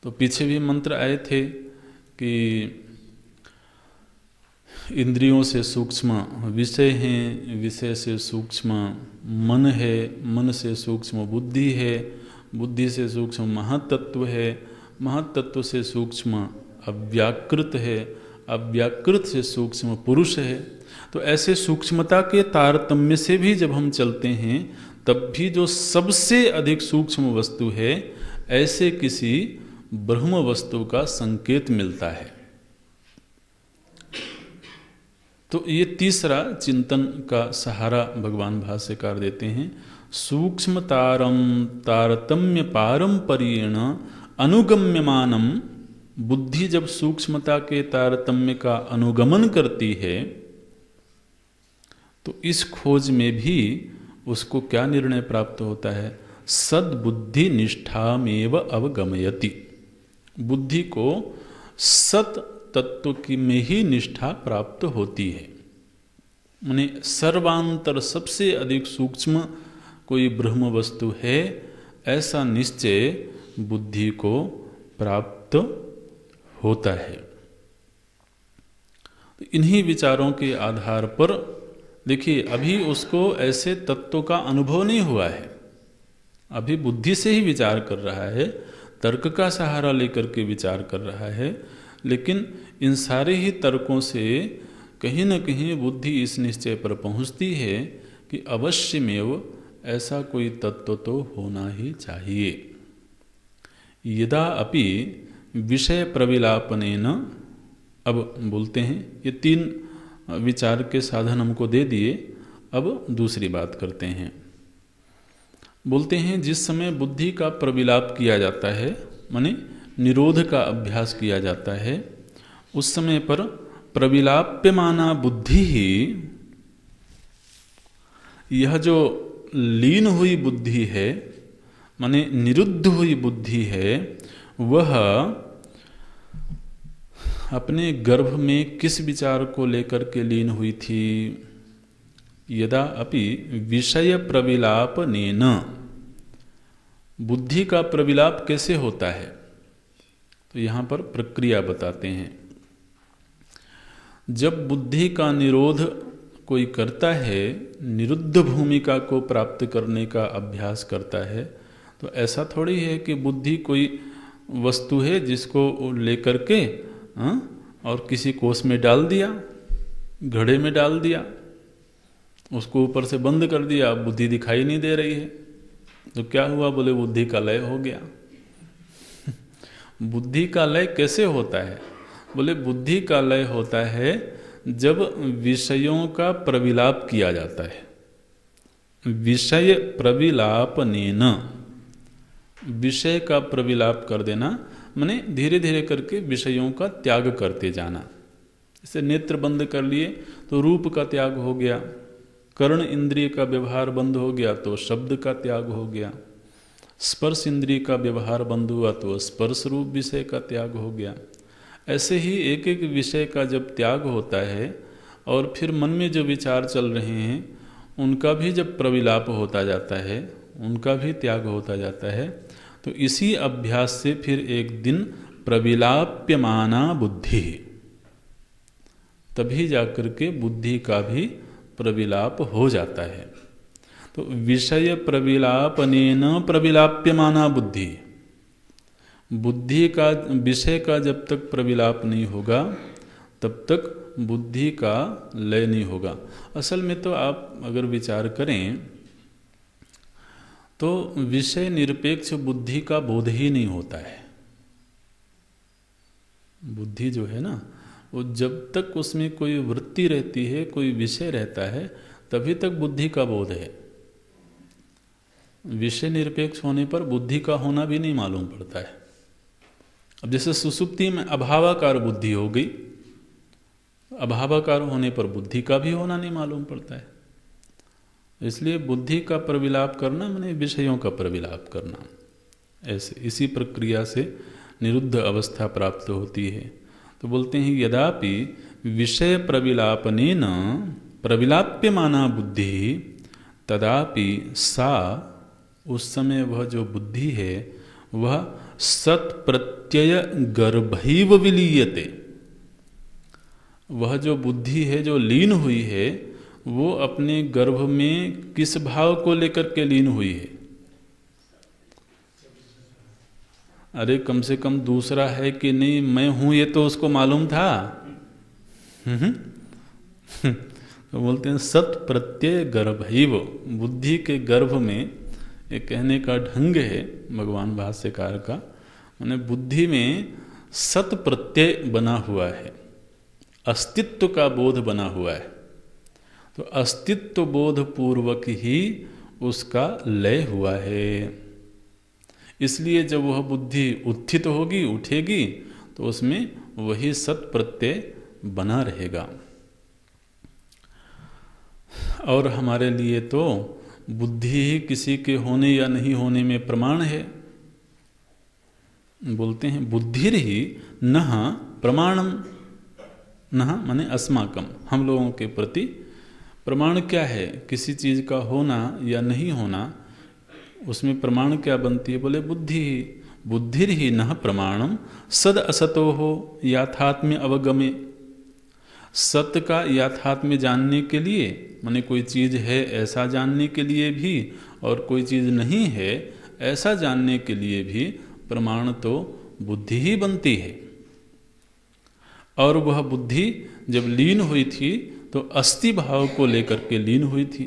तो पीछे भी मंत्र आए थे कि इंद्रियों से सूक्ष्म विषय हैं, विषय से सूक्ष्म मन है, मन से सूक्ष्म बुद्धि है, बुद्धि से सूक्ष्म महत्तत्व है, महत्तत्व से सूक्ष्म अव्याकृत है, अव्याकृत से सूक्ष्म पुरुष है। तो ऐसे सूक्ष्मता के तारतम्य से भी जब हम चलते हैं तब भी जो सबसे अधिक सूक्ष्म वस्तु है, ऐसे किसी ब्रह्म वस्तु का संकेत मिलता है। तो ये तीसरा चिंतन का सहारा भगवान भाष्यकार देते हैं। सूक्ष्म तारतम्य पारंपर्येण अनुगम्यमानम, बुद्धि जब सूक्ष्मता के तारतम्य का अनुगमन करती है तो इस खोज में भी उसको क्या निर्णय प्राप्त होता है? सद्बुद्धि निष्ठामेव अवगमयति। बुद्धि को सत तत्व की में ही निष्ठा प्राप्त होती है। माने सर्वांतर सबसे अधिक सूक्ष्म कोई ब्रह्म वस्तु है, ऐसा निश्चय बुद्धि को प्राप्त होता है। तो इन्हीं विचारों के आधार पर देखिए, अभी उसको ऐसे तत्व का अनुभव नहीं हुआ है, अभी बुद्धि से ही विचार कर रहा है, तर्क का सहारा लेकर के विचार कर रहा है, लेकिन इन सारे ही तर्कों से कहीं न कहीं बुद्धि इस निश्चय पर पहुंचती है कि अवश्यमेव ऐसा कोई तत्व तो होना ही चाहिए। यदा अपि विषय प्रविलापनेन, अब बोलते हैं ये तीन विचार के साधन हमको दे दिए, अब दूसरी बात करते हैं। बोलते हैं जिस समय बुद्धि का प्रविलाप किया जाता है, माने निरोध का अभ्यास किया जाता है, उस समय पर प्रविलाप्यमाना बुद्धि ही यह जो लीन हुई बुद्धि है, माने निरुद्ध हुई बुद्धि है, वह अपने गर्भ में किस विचार को लेकर के लीन हुई थी? यदा अपि विषय प्रविलापनेन। बुद्धि का प्रविलाप कैसे होता है? तो यहाँ पर प्रक्रिया बताते हैं। जब बुद्धि का निरोध कोई करता है, निरुद्ध भूमिका को प्राप्त करने का अभ्यास करता है, तो ऐसा थोड़ी है कि बुद्धि कोई वस्तु है जिसको लेकर के और किसी कोष में डाल दिया, घड़े में डाल दिया, उसको ऊपर से बंद कर दिया, अब बुद्धि दिखाई नहीं दे रही है, तो क्या हुआ? बोले बुद्धि का लय हो गया। बुद्धि का लय कैसे होता है? बोले बुद्धि का लय होता है जब विषयों का प्रविलाप किया जाता है। विषय प्रविलापनेन, विषय का प्रविलाप कर देना माने धीरे धीरे करके विषयों का त्याग करते जाना। जैसे नेत्र बंद कर लिए तो रूप का त्याग हो गया, कर्ण इंद्रिय का व्यवहार बंद हो गया तो शब्द का त्याग हो गया, स्पर्श इंद्रिय का व्यवहार बंद हुआ तो स्पर्श रूप विषय का त्याग हो गया। ऐसे ही एक एक विषय का जब त्याग होता है और फिर मन में जो विचार चल रहे हैं उनका भी जब प्रविलाप होता जाता है, उनका भी त्याग होता जाता है, तो इसी अभ्यास से फिर एक दिन प्रविलाप्यमाना बुद्धि, तभी जाकर के बुद्धि का भी प्रविलाप हो जाता है। तो विषय प्रविलापनेन प्रविलाप्यमाना बुद्धि, बुद्धि का विषय का जब तक प्रविलाप नहीं होगा तब तक बुद्धि का लय नहीं होगा। असल में तो आप अगर विचार करें तो विषय निरपेक्ष बुद्धि का बोध ही नहीं होता है। बुद्धि जो है ना, वो जब तक उसमें कोई वृत्ति रहती है, कोई विषय रहता है, तभी तक बुद्धि का बोध है। विषय निरपेक्ष होने पर बुद्धि का होना भी नहीं मालूम पड़ता है। अब जैसे सुसुप्ति में अभावाकार बुद्धि हो गई, अभावाकार होने पर बुद्धि का भी होना नहीं मालूम पड़ता है। इसलिए बुद्धि का प्रविलाप करना माने विषयों का प्रविलाप करना, ऐसे इसी प्रक्रिया से निरुद्ध अवस्था प्राप्त होती है। तो बोलते हैं यदापि विषय प्रविलापनेन प्रविलाप्यमाना बुद्धि तदापि सा, उस समय वह जो बुद्धि है वह सत प्रत्यय गर्भैव विलीयते। वह जो बुद्धि है जो लीन हुई है वो अपने गर्भ में किस भाव को लेकर के लीन हुई है? अरे कम से कम दूसरा है कि नहीं मैं हूं ये तो उसको मालूम था। तो बोलते हैं सत प्रत्यय गर्भैव, बुद्धि के गर्भ में, ये कहने का ढंग है भगवान भाष्यकार का, माने बुद्धि में सत प्रत्यय बना हुआ है, अस्तित्व का बोध बना हुआ है। तो अस्तित्व बोध पूर्वक ही उसका लय हुआ है। इसलिए जब वह बुद्धि उत्थित होगी, उठेगी, तो उसमें वही सत प्रत्यय बना रहेगा। और हमारे लिए तो बुद्धि ही किसी के होने या नहीं होने में प्रमाण है। बोलते हैं बुद्धिर ही नह प्रमाणम, नह माने अस्माकम, हम लोगों के प्रति प्रमाण क्या है? किसी चीज का होना या नहीं होना, उसमें प्रमाण क्या बनती है? बोले बुद्धि ही, बुद्धिर ही नह प्रमाणम सद असतो हो याथात्म्य अवगमे। सत्य का याथात्म्य जानने के लिए, माने कोई चीज है ऐसा जानने के लिए भी, और कोई चीज नहीं है ऐसा जानने के लिए भी प्रमाण तो बुद्धि ही बनती है। और वह बुद्धि जब लीन हुई थी तो अस्थि भाव को लेकर के लीन हुई थी।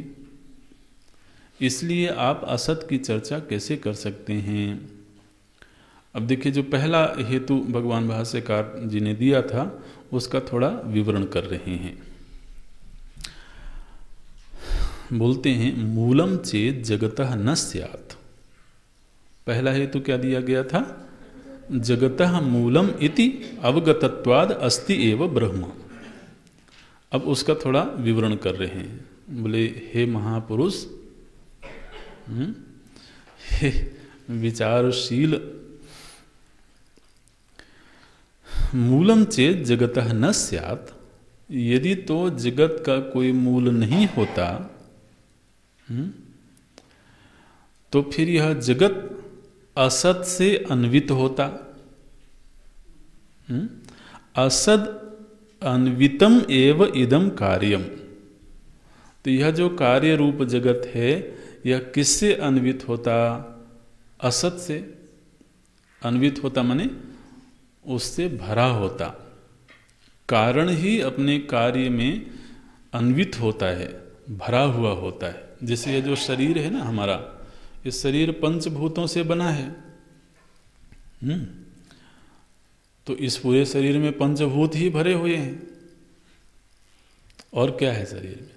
इसलिए आप असत की चर्चा कैसे कर सकते हैं? अब देखिए, जो पहला हेतु भगवान भाष्यकार जी ने दिया था उसका थोड़ा विवरण कर रहे हैं। बोलते हैं मूलम चेत जगतः न स्यात्। पहला हेतु क्या दिया गया था? जगतः मूलम इति अवगतत्वाद अस्ति एव ब्रह्म। अब उसका थोड़ा विवरण कर रहे हैं। बोले हे महापुरुष, हे विचारशील, मूलम चेत जगतः न स्यात्, यदि तो जगत का कोई मूल नहीं होता तो फिर यह जगत असत से अन्वित होता। असद अन्वितम एव इदम कार्यम। तो यह जो कार्य रूप जगत है यह किससे अन्वित होता? असत से अन्वित होता, माने उससे भरा होता। कारण ही अपने कार्य में अन्वित होता है, भरा हुआ होता है। जैसे ये जो शरीर है ना हमारा, इस शरीर पंचभूतों से बना है। तो इस पूरे शरीर में पंचभूत ही भरे हुए हैं, और क्या है शरीर में?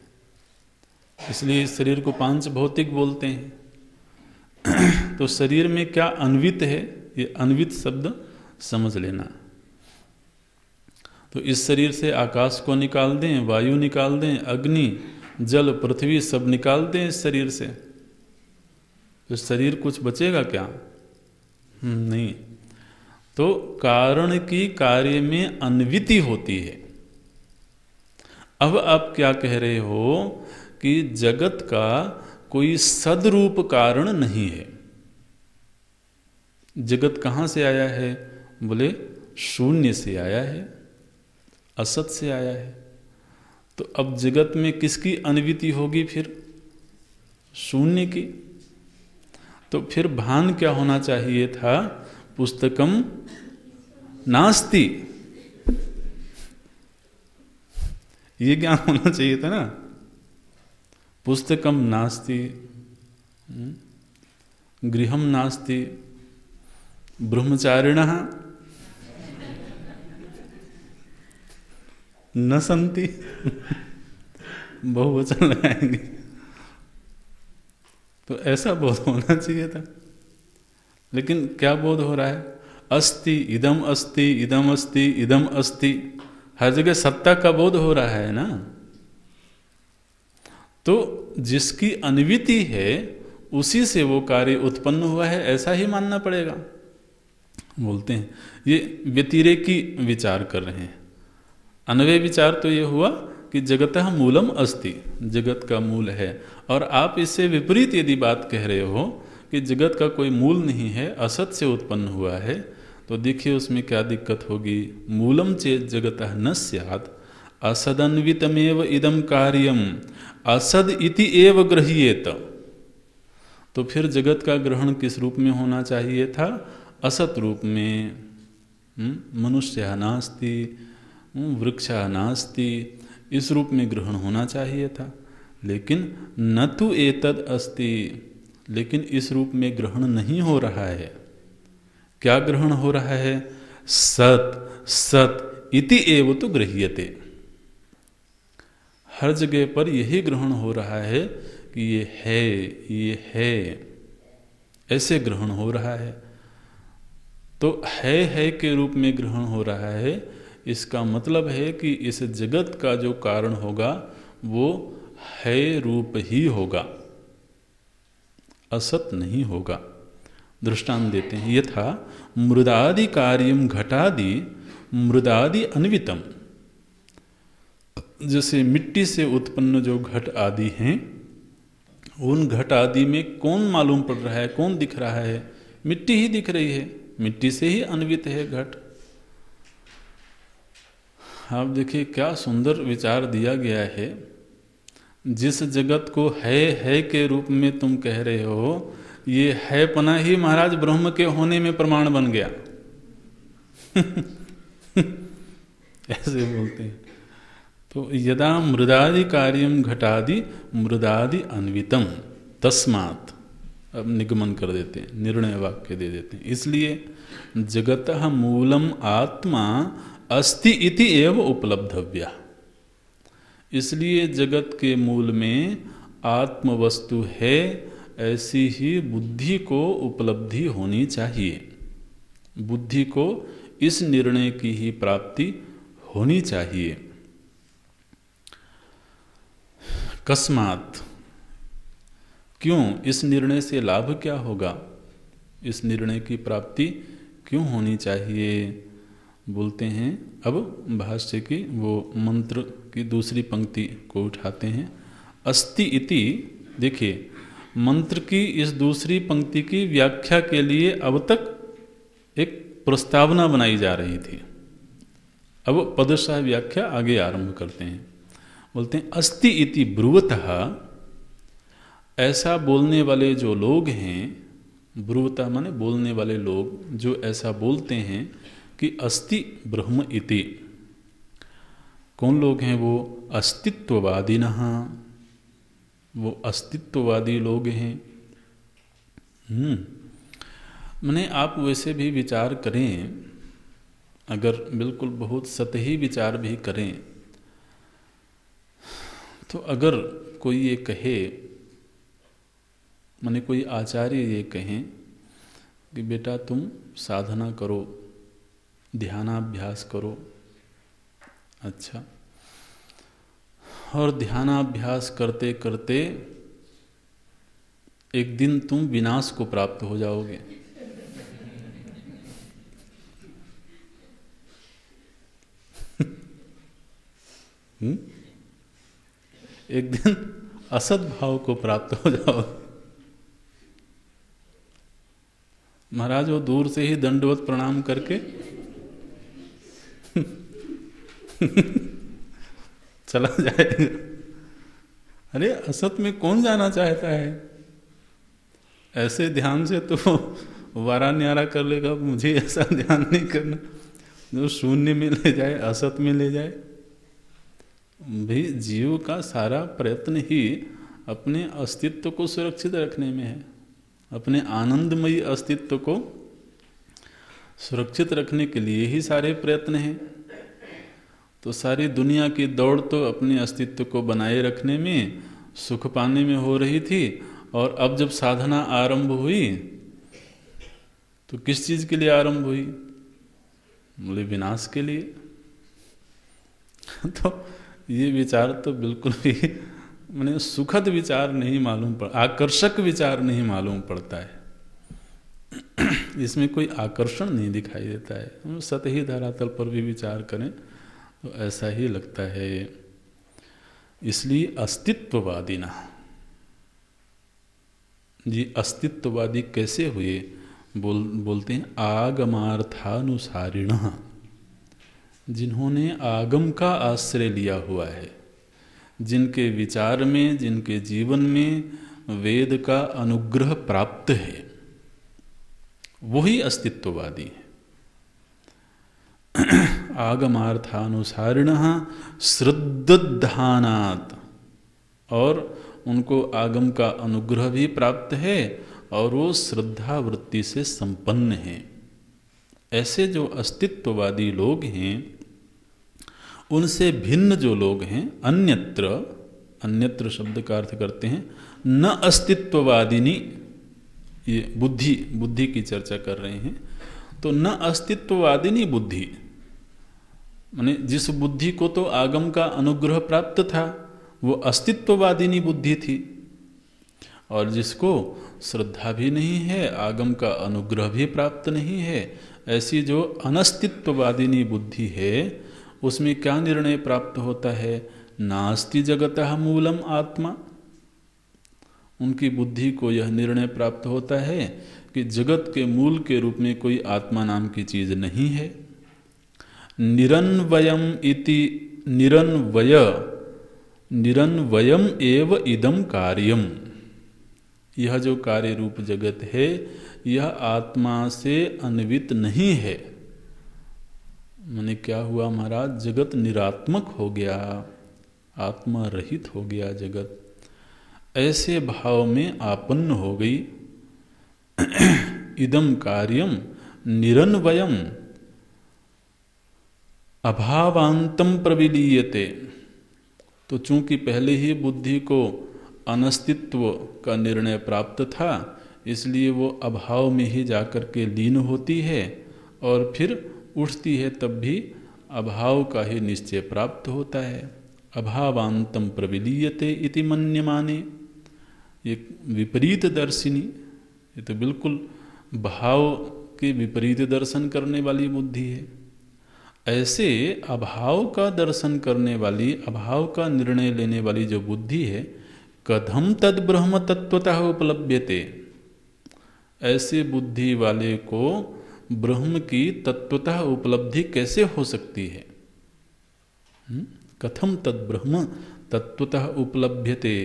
इसलिए इस शरीर को पांच भौतिक बोलते हैं। तो शरीर में क्या अन्वित है, ये अन्वित शब्द समझ लेना। तो इस शरीर से आकाश को निकाल दें, वायु निकाल दें, अग्नि, जल, पृथ्वी सब निकाल दें इस शरीर से, तो शरीर कुछ बचेगा क्या? नहीं। तो कारण की कार्य में अन्विति होती है। अब आप क्या कह रहे हो कि जगत का कोई सदरूप कारण नहीं है। जगत कहाँ से आया है? बोले शून्य से आया है, असत से आया है। तो अब जगत में किसकी अन्विति होगी फिर? शून्य की। तो फिर भान क्या होना चाहिए था? पुस्तकम नास्ति, ये ज्ञान होना चाहिए था ना। पुस्तकम नास्ति, गृहम नास्ति, ब्रह्मचारिणः न संति। बहुवचन लगाएंगे। तो ऐसा बोध होना चाहिए था, लेकिन क्या बोध हो रहा है? अस्ति, इदम अस्ति, इदम अस्ति, इदम अस्ति। हर जगह सत्ता का बोध हो रहा है ना। तो जिसकी अन्विति है उसी से वो कार्य उत्पन्न हुआ है, ऐसा ही मानना पड़ेगा। बोलते हैं ये व्यतिरेकी विचार कर रहे हैं। अन्वय विचार तो ये हुआ कि जगतः मूलम अस्ति, जगत का मूल है। और आप इससे विपरीत यदि बात कह रहे हो कि जगत का कोई मूल नहीं है, असत से उत्पन्न हुआ है, तो देखिए उसमें क्या दिक्कत होगी। मूलम चेत जगतः न स्यात्, असदन्वितमेव इदम कार्यम असद इति एव गृह्येत। तो फिर जगत का ग्रहण किस रूप में होना चाहिए था? असत रूप में। मनुष्य नास्ति, वृक्षा नास्ति, इस रूप में ग्रहण होना चाहिए था। लेकिन न तो एतद अस्ति, लेकिन इस रूप में ग्रहण नहीं हो रहा है। क्या ग्रहण हो रहा है? सत सत इति एव तो गृह्यते। हर जगह पर यही ग्रहण हो रहा है कि ये है, ऐसे ग्रहण हो रहा है। तो है के रूप में ग्रहण हो रहा है। इसका मतलब है कि इस जगत का जो कारण होगा वो है रूप ही होगा, असत नहीं होगा। दृष्टांत देते हैं, यथा मृदादि कार्यम घटादि मृदादि अन्वितम। जैसे मिट्टी से उत्पन्न जो घट आदि हैं, उन घट आदि में कौन मालूम पड़ रहा है, कौन दिख रहा है? मिट्टी ही दिख रही है, मिट्टी से ही अन्वित है घट। आप देखिए क्या सुंदर विचार दिया गया है। जिस जगत को है के रूप में तुम कह रहे हो, ये है पना ही महाराज ब्रह्म के होने में प्रमाण बन गया। ऐसे बोलते हैं। तो यदा मृदादि कार्यम घटादि मृदादि अन्वितम तस्मात्, अब निगमन कर देते हैं, निर्णय वाक्य दे देते हैं। इसलिए जगतः मूलम आत्मा अस्ति इति एव उपलब्धव्या। इसलिए जगत के मूल में आत्म वस्तु है, ऐसी ही बुद्धि को उपलब्धि होनी चाहिए। बुद्धि को इस निर्णय की ही प्राप्ति होनी चाहिए। कस्मात्, क्यों, इस निर्णय से लाभ क्या होगा, इस निर्णय की प्राप्ति क्यों होनी चाहिए। बोलते हैं, अब भाष्य की वो मंत्र की दूसरी पंक्ति को उठाते हैं। अस्ति इति, देखिए मंत्र की इस दूसरी पंक्ति की व्याख्या के लिए अब तक एक प्रस्तावना बनाई जा रही थी, अब पदशः व्याख्या आगे आरंभ करते हैं। बोलते हैं अस्ति इति ब्रुवतः, ऐसा बोलने वाले जो लोग हैं, ब्रुवतः माने बोलने वाले लोग जो ऐसा बोलते हैं कि अस्ति ब्रह्म इति, कौन लोग हैं वो, अस्तित्ववादिनः, वो अस्तित्ववादी लोग हैं। माने आप वैसे भी विचार करें, अगर बिल्कुल बहुत सतही विचार भी करें तो अगर कोई ये कहे, माने कोई आचार्य ये कहें कि बेटा तुम साधना करो, ध्यानाभ्यास करो, अच्छा, और ध्यानाभ्यास करते करते एक दिन तुम विनाश को प्राप्त हो जाओगे, एक दिन असत भाव को प्राप्त हो जाओगे। महाराज वो दूर से ही दंडवत प्रणाम करके चला जाएगा। अरे असत में कौन जाना चाहता है, ऐसे ध्यान से तो वारा न्यारा कर लेगा, मुझे ऐसा ध्यान नहीं करना जो शून्य में ले जाए, असत में ले जाए। भाई जीव का सारा प्रयत्न ही अपने अस्तित्व को सुरक्षित रखने में है, अपने आनंदमयी अस्तित्व को सुरक्षित रखने के लिए ही सारे प्रयत्न हैं। तो सारी दुनिया की दौड़ तो अपने अस्तित्व को बनाए रखने में, सुख पाने में हो रही थी, और अब जब साधना आरंभ हुई तो किस चीज के लिए आरंभ हुई, बोले विनाश के लिए। तो ये विचार तो बिल्कुल भी माने सुखद विचार नहीं मालूम पड़, आकर्षक विचार नहीं मालूम पड़ता है, इसमें कोई आकर्षण नहीं दिखाई देता है। हम सतही धरातल पर भी विचार करें तो ऐसा ही लगता है। इसलिए अस्तित्ववादी ना जी, अस्तित्ववादी कैसे हुए, बोलते हैं आगमार्थानुसारिणः, जिन्होंने आगम का आश्रय लिया हुआ है, जिनके विचार में, जिनके जीवन में वेद का अनुग्रह प्राप्त है, वही अस्तित्ववादी है। आगमार्थानुसारिणः श्रद्धानात्, और उनको आगम का अनुग्रह भी प्राप्त है और वो श्रद्धा वृत्ति से संपन्न है। ऐसे जो अस्तित्ववादी लोग हैं, उनसे भिन्न जो लोग हैं, अन्यत्र, अन्यत्र शब्द का अर्थ करते हैं न अस्तित्ववादिनी, ये बुद्धि की चर्चा कर रहे हैं। तो न अस्तित्ववादिनी बुद्धि माने जिस बुद्धि को तो आगम का अनुग्रह प्राप्त था वो अस्तित्ववादिनी बुद्धि थी, और जिसको श्रद्धा भी नहीं है, आगम का अनुग्रह भी प्राप्त नहीं है, ऐसी जो अनस्तित्ववादिनी बुद्धि है, उसमें क्या निर्णय प्राप्त होता है, नास्ति जगतः मूलम आत्मा। उनकी बुद्धि को यह निर्णय प्राप्त होता है कि जगत के मूल के रूप में कोई आत्मा नाम की चीज नहीं है। निरन्वयम इति निरन्वयम एव इदम कार्यम, यह जो कार्य रूप जगत है यह आत्मा से अन्वित नहीं है। माने क्या हुआ महाराज, जगत निरात्मक हो गया, आत्मा रहित हो गया जगत, ऐसे भाव में आपन्न हो गई। इदम कार्यम निरन्वयम अभावांतम प्रविलीयते। तो चूंकि पहले ही बुद्धि को अनस्तित्व का निर्णय प्राप्त था, इसलिए वो अभाव में ही जाकर के लीन होती है, और फिर उठती है तब भी अभाव का ही निश्चय प्राप्त होता है। अभावांतम प्रविलीयते इति मन्यमाने। ये विपरीत दर्शिनी, ये तो बिल्कुल भाव के विपरीत दर्शन करने वाली बुद्धि है। ऐसे अभाव का दर्शन करने वाली, अभाव का निर्णय लेने वाली जो बुद्धि है, कथम तद ब्रह्म तत्वतः उपलभ्यते, ऐसे बुद्धि वाले को ब्रह्म की तत्वतः उपलब्धि कैसे हो सकती है? कथम तद ब्रह्म तत्वतः उपलभ्यते,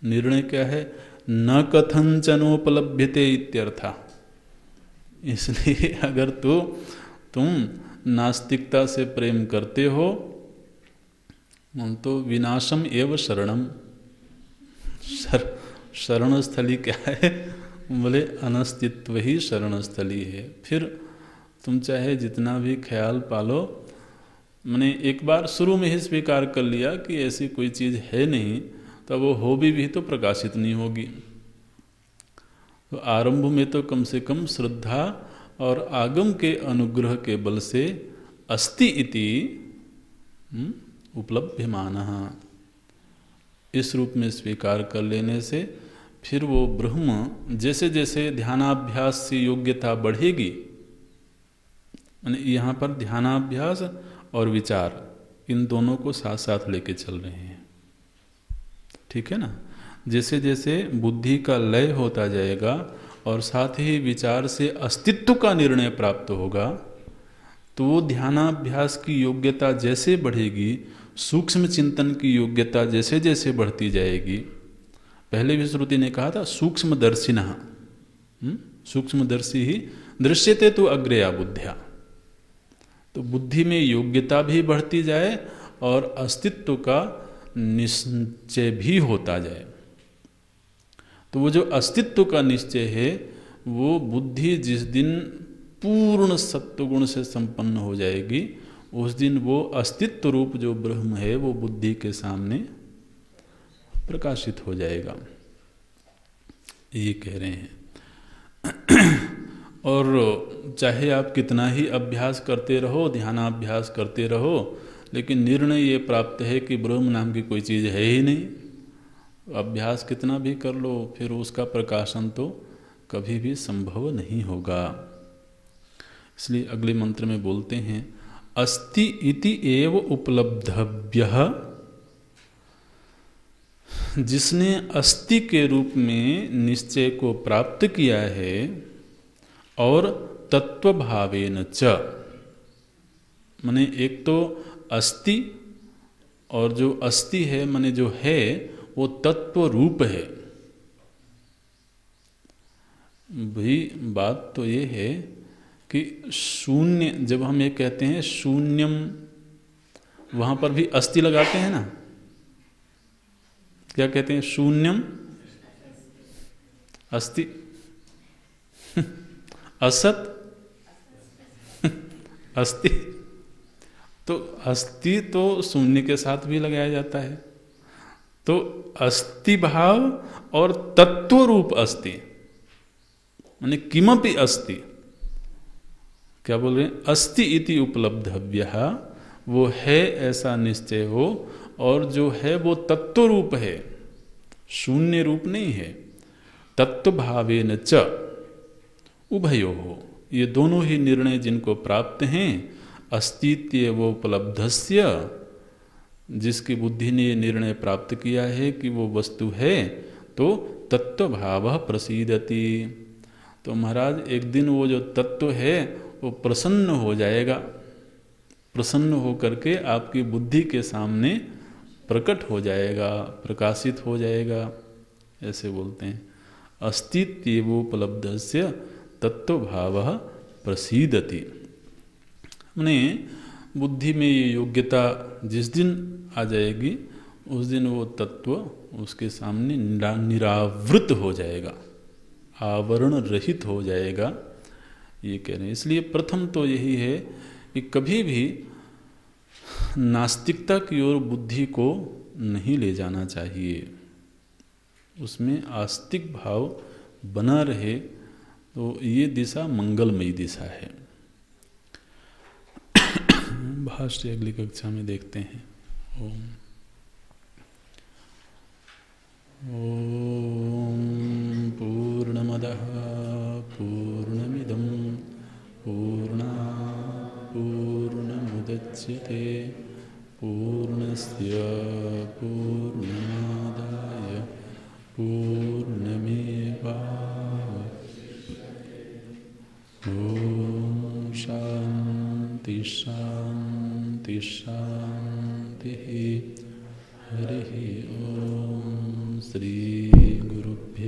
निर्णय क्या है? न कथंचनोपलभ्यते इत्यर्था। इसलिए अगर तुम नास्तिकता से प्रेम करते हो तो विनाशम एव शरणम। शरण स्थली क्या है? बोले अनस्तित्व ही शरण स्थली है। फिर तुम चाहे जितना भी ख्याल पालो, मैंने एक बार शुरू में ही स्वीकार कर लिया कि ऐसी कोई चीज़ है नहीं, तो वो हो भी तो प्रकाशित नहीं होगी। तो आरंभ में तो कम से कम श्रद्धा और आगम के अनुग्रह के बल से अस्ति इति उपलभ्यमानः, इस रूप में स्वीकार कर लेने से फिर वो ब्रह्म जैसे जैसे ध्यानाभ्यास से योग्यता बढ़ेगी, यहाँ पर ध्यानाभ्यास और विचार इन दोनों को साथ साथ लेके चल रहे हैं, ठीक है ना। जैसे जैसे बुद्धि का लय होता जाएगा और साथ ही विचार से अस्तित्व का निर्णय प्राप्त होगा, तो वो ध्यानाभ्यास की योग्यता जैसे बढ़ेगी, सूक्ष्म चिंतन की योग्यता जैसे जैसे बढ़ती जाएगी। पहले भी श्रुति ने कहा था सूक्ष्मदर्शिनः, सूक्ष्मदर्शी ही दृश्यते तो अग्रया बुद्ध्या। तो बुद्धि में योग्यता भी बढ़ती जाए और अस्तित्व का निश्चय भी होता जाए। तो वो जो अस्तित्व का निश्चय है, वो बुद्धि जिस दिन पूर्ण सत्वगुण से संपन्न हो जाएगी, उस दिन वो अस्तित्व रूप जो ब्रह्म है वो बुद्धि के सामने प्रकाशित हो जाएगा, ये कह रहे हैं। और चाहे आप कितना ही अभ्यास करते रहो, ध्यानाभ्यास करते रहो, लेकिन निर्णय ये प्राप्त है कि ब्रह्म नाम की कोई चीज़ है ही नहीं। अभ्यास कितना भी कर लो, फिर उसका प्रकाशन तो कभी भी संभव नहीं होगा। इसलिए अगले मंत्र में बोलते हैं अस्ति इति एव उपलब्धव्यः, जिसने अस्ति के रूप में निश्चय को प्राप्त किया है, और तत्वभावेन च, माने एक तो अस्ति, और जो अस्ति है माने जो है वो तत्व रूप है। भाई बात तो ये है कि शून्य, जब हम ये कहते हैं शून्यम, वहां पर भी अस्ति लगाते हैं ना, क्या कहते हैं? शून्यम अस्ति, असत अस्ति। तो अस्ति तो शून्य के साथ भी लगाया जाता है। तो अस्ति भाव और तत्व रूप अस्ति, माने किमपि अस्ति, क्या बोल रहे हैं? अस्ति इति उपलब्धव्यः, वो है ऐसा निश्चय हो, और जो है वो तत्व रूप है, शून्य रूप नहीं है। तत्व भावेन च उभयोः, ये दोनों ही निर्णय जिनको प्राप्त हैं, अस्तित्व उपलब्धस्य, जिसकी बुद्धि ने ये निर्णय प्राप्त किया है कि वो वस्तु है, तो तत्व भाव प्रसीदति। तो महाराज एक दिन वो जो तत्व है वो प्रसन्न हो जाएगा, प्रसन्न हो करके आपकी बुद्धि के सामने प्रकट हो जाएगा, प्रकाशित हो जाएगा, ऐसे बोलते हैं। अस्तित्वोपलब्धस्य तत्वभावः प्रसीदति, माने बुद्धि में ये योग्यता जिस दिन आ जाएगी, उस दिन वो तत्व उसके सामने निरावृत हो जाएगा, आवरण रहित हो जाएगा, ये कह रहे हैं। इसलिए प्रथम तो यही है कि कभी भी नास्तिकता की ओर बुद्धि को नहीं ले जाना चाहिए, उसमें आस्तिक भाव बना रहे, तो ये दिशा मंगलमयी दिशा है। भाष्य अगली कक्षा में देखते हैं। ओम। ॐ पूर्णमदः पूर्णमिदं पूर्णात् पूर्णमुदच्यते पूर्णस्य पूर्णमादाय पूर्णमेवावशिष्यते। ॐ शान्ति शान्ति शान्तिः। हरिः ॐ श्री गुरुभ्यो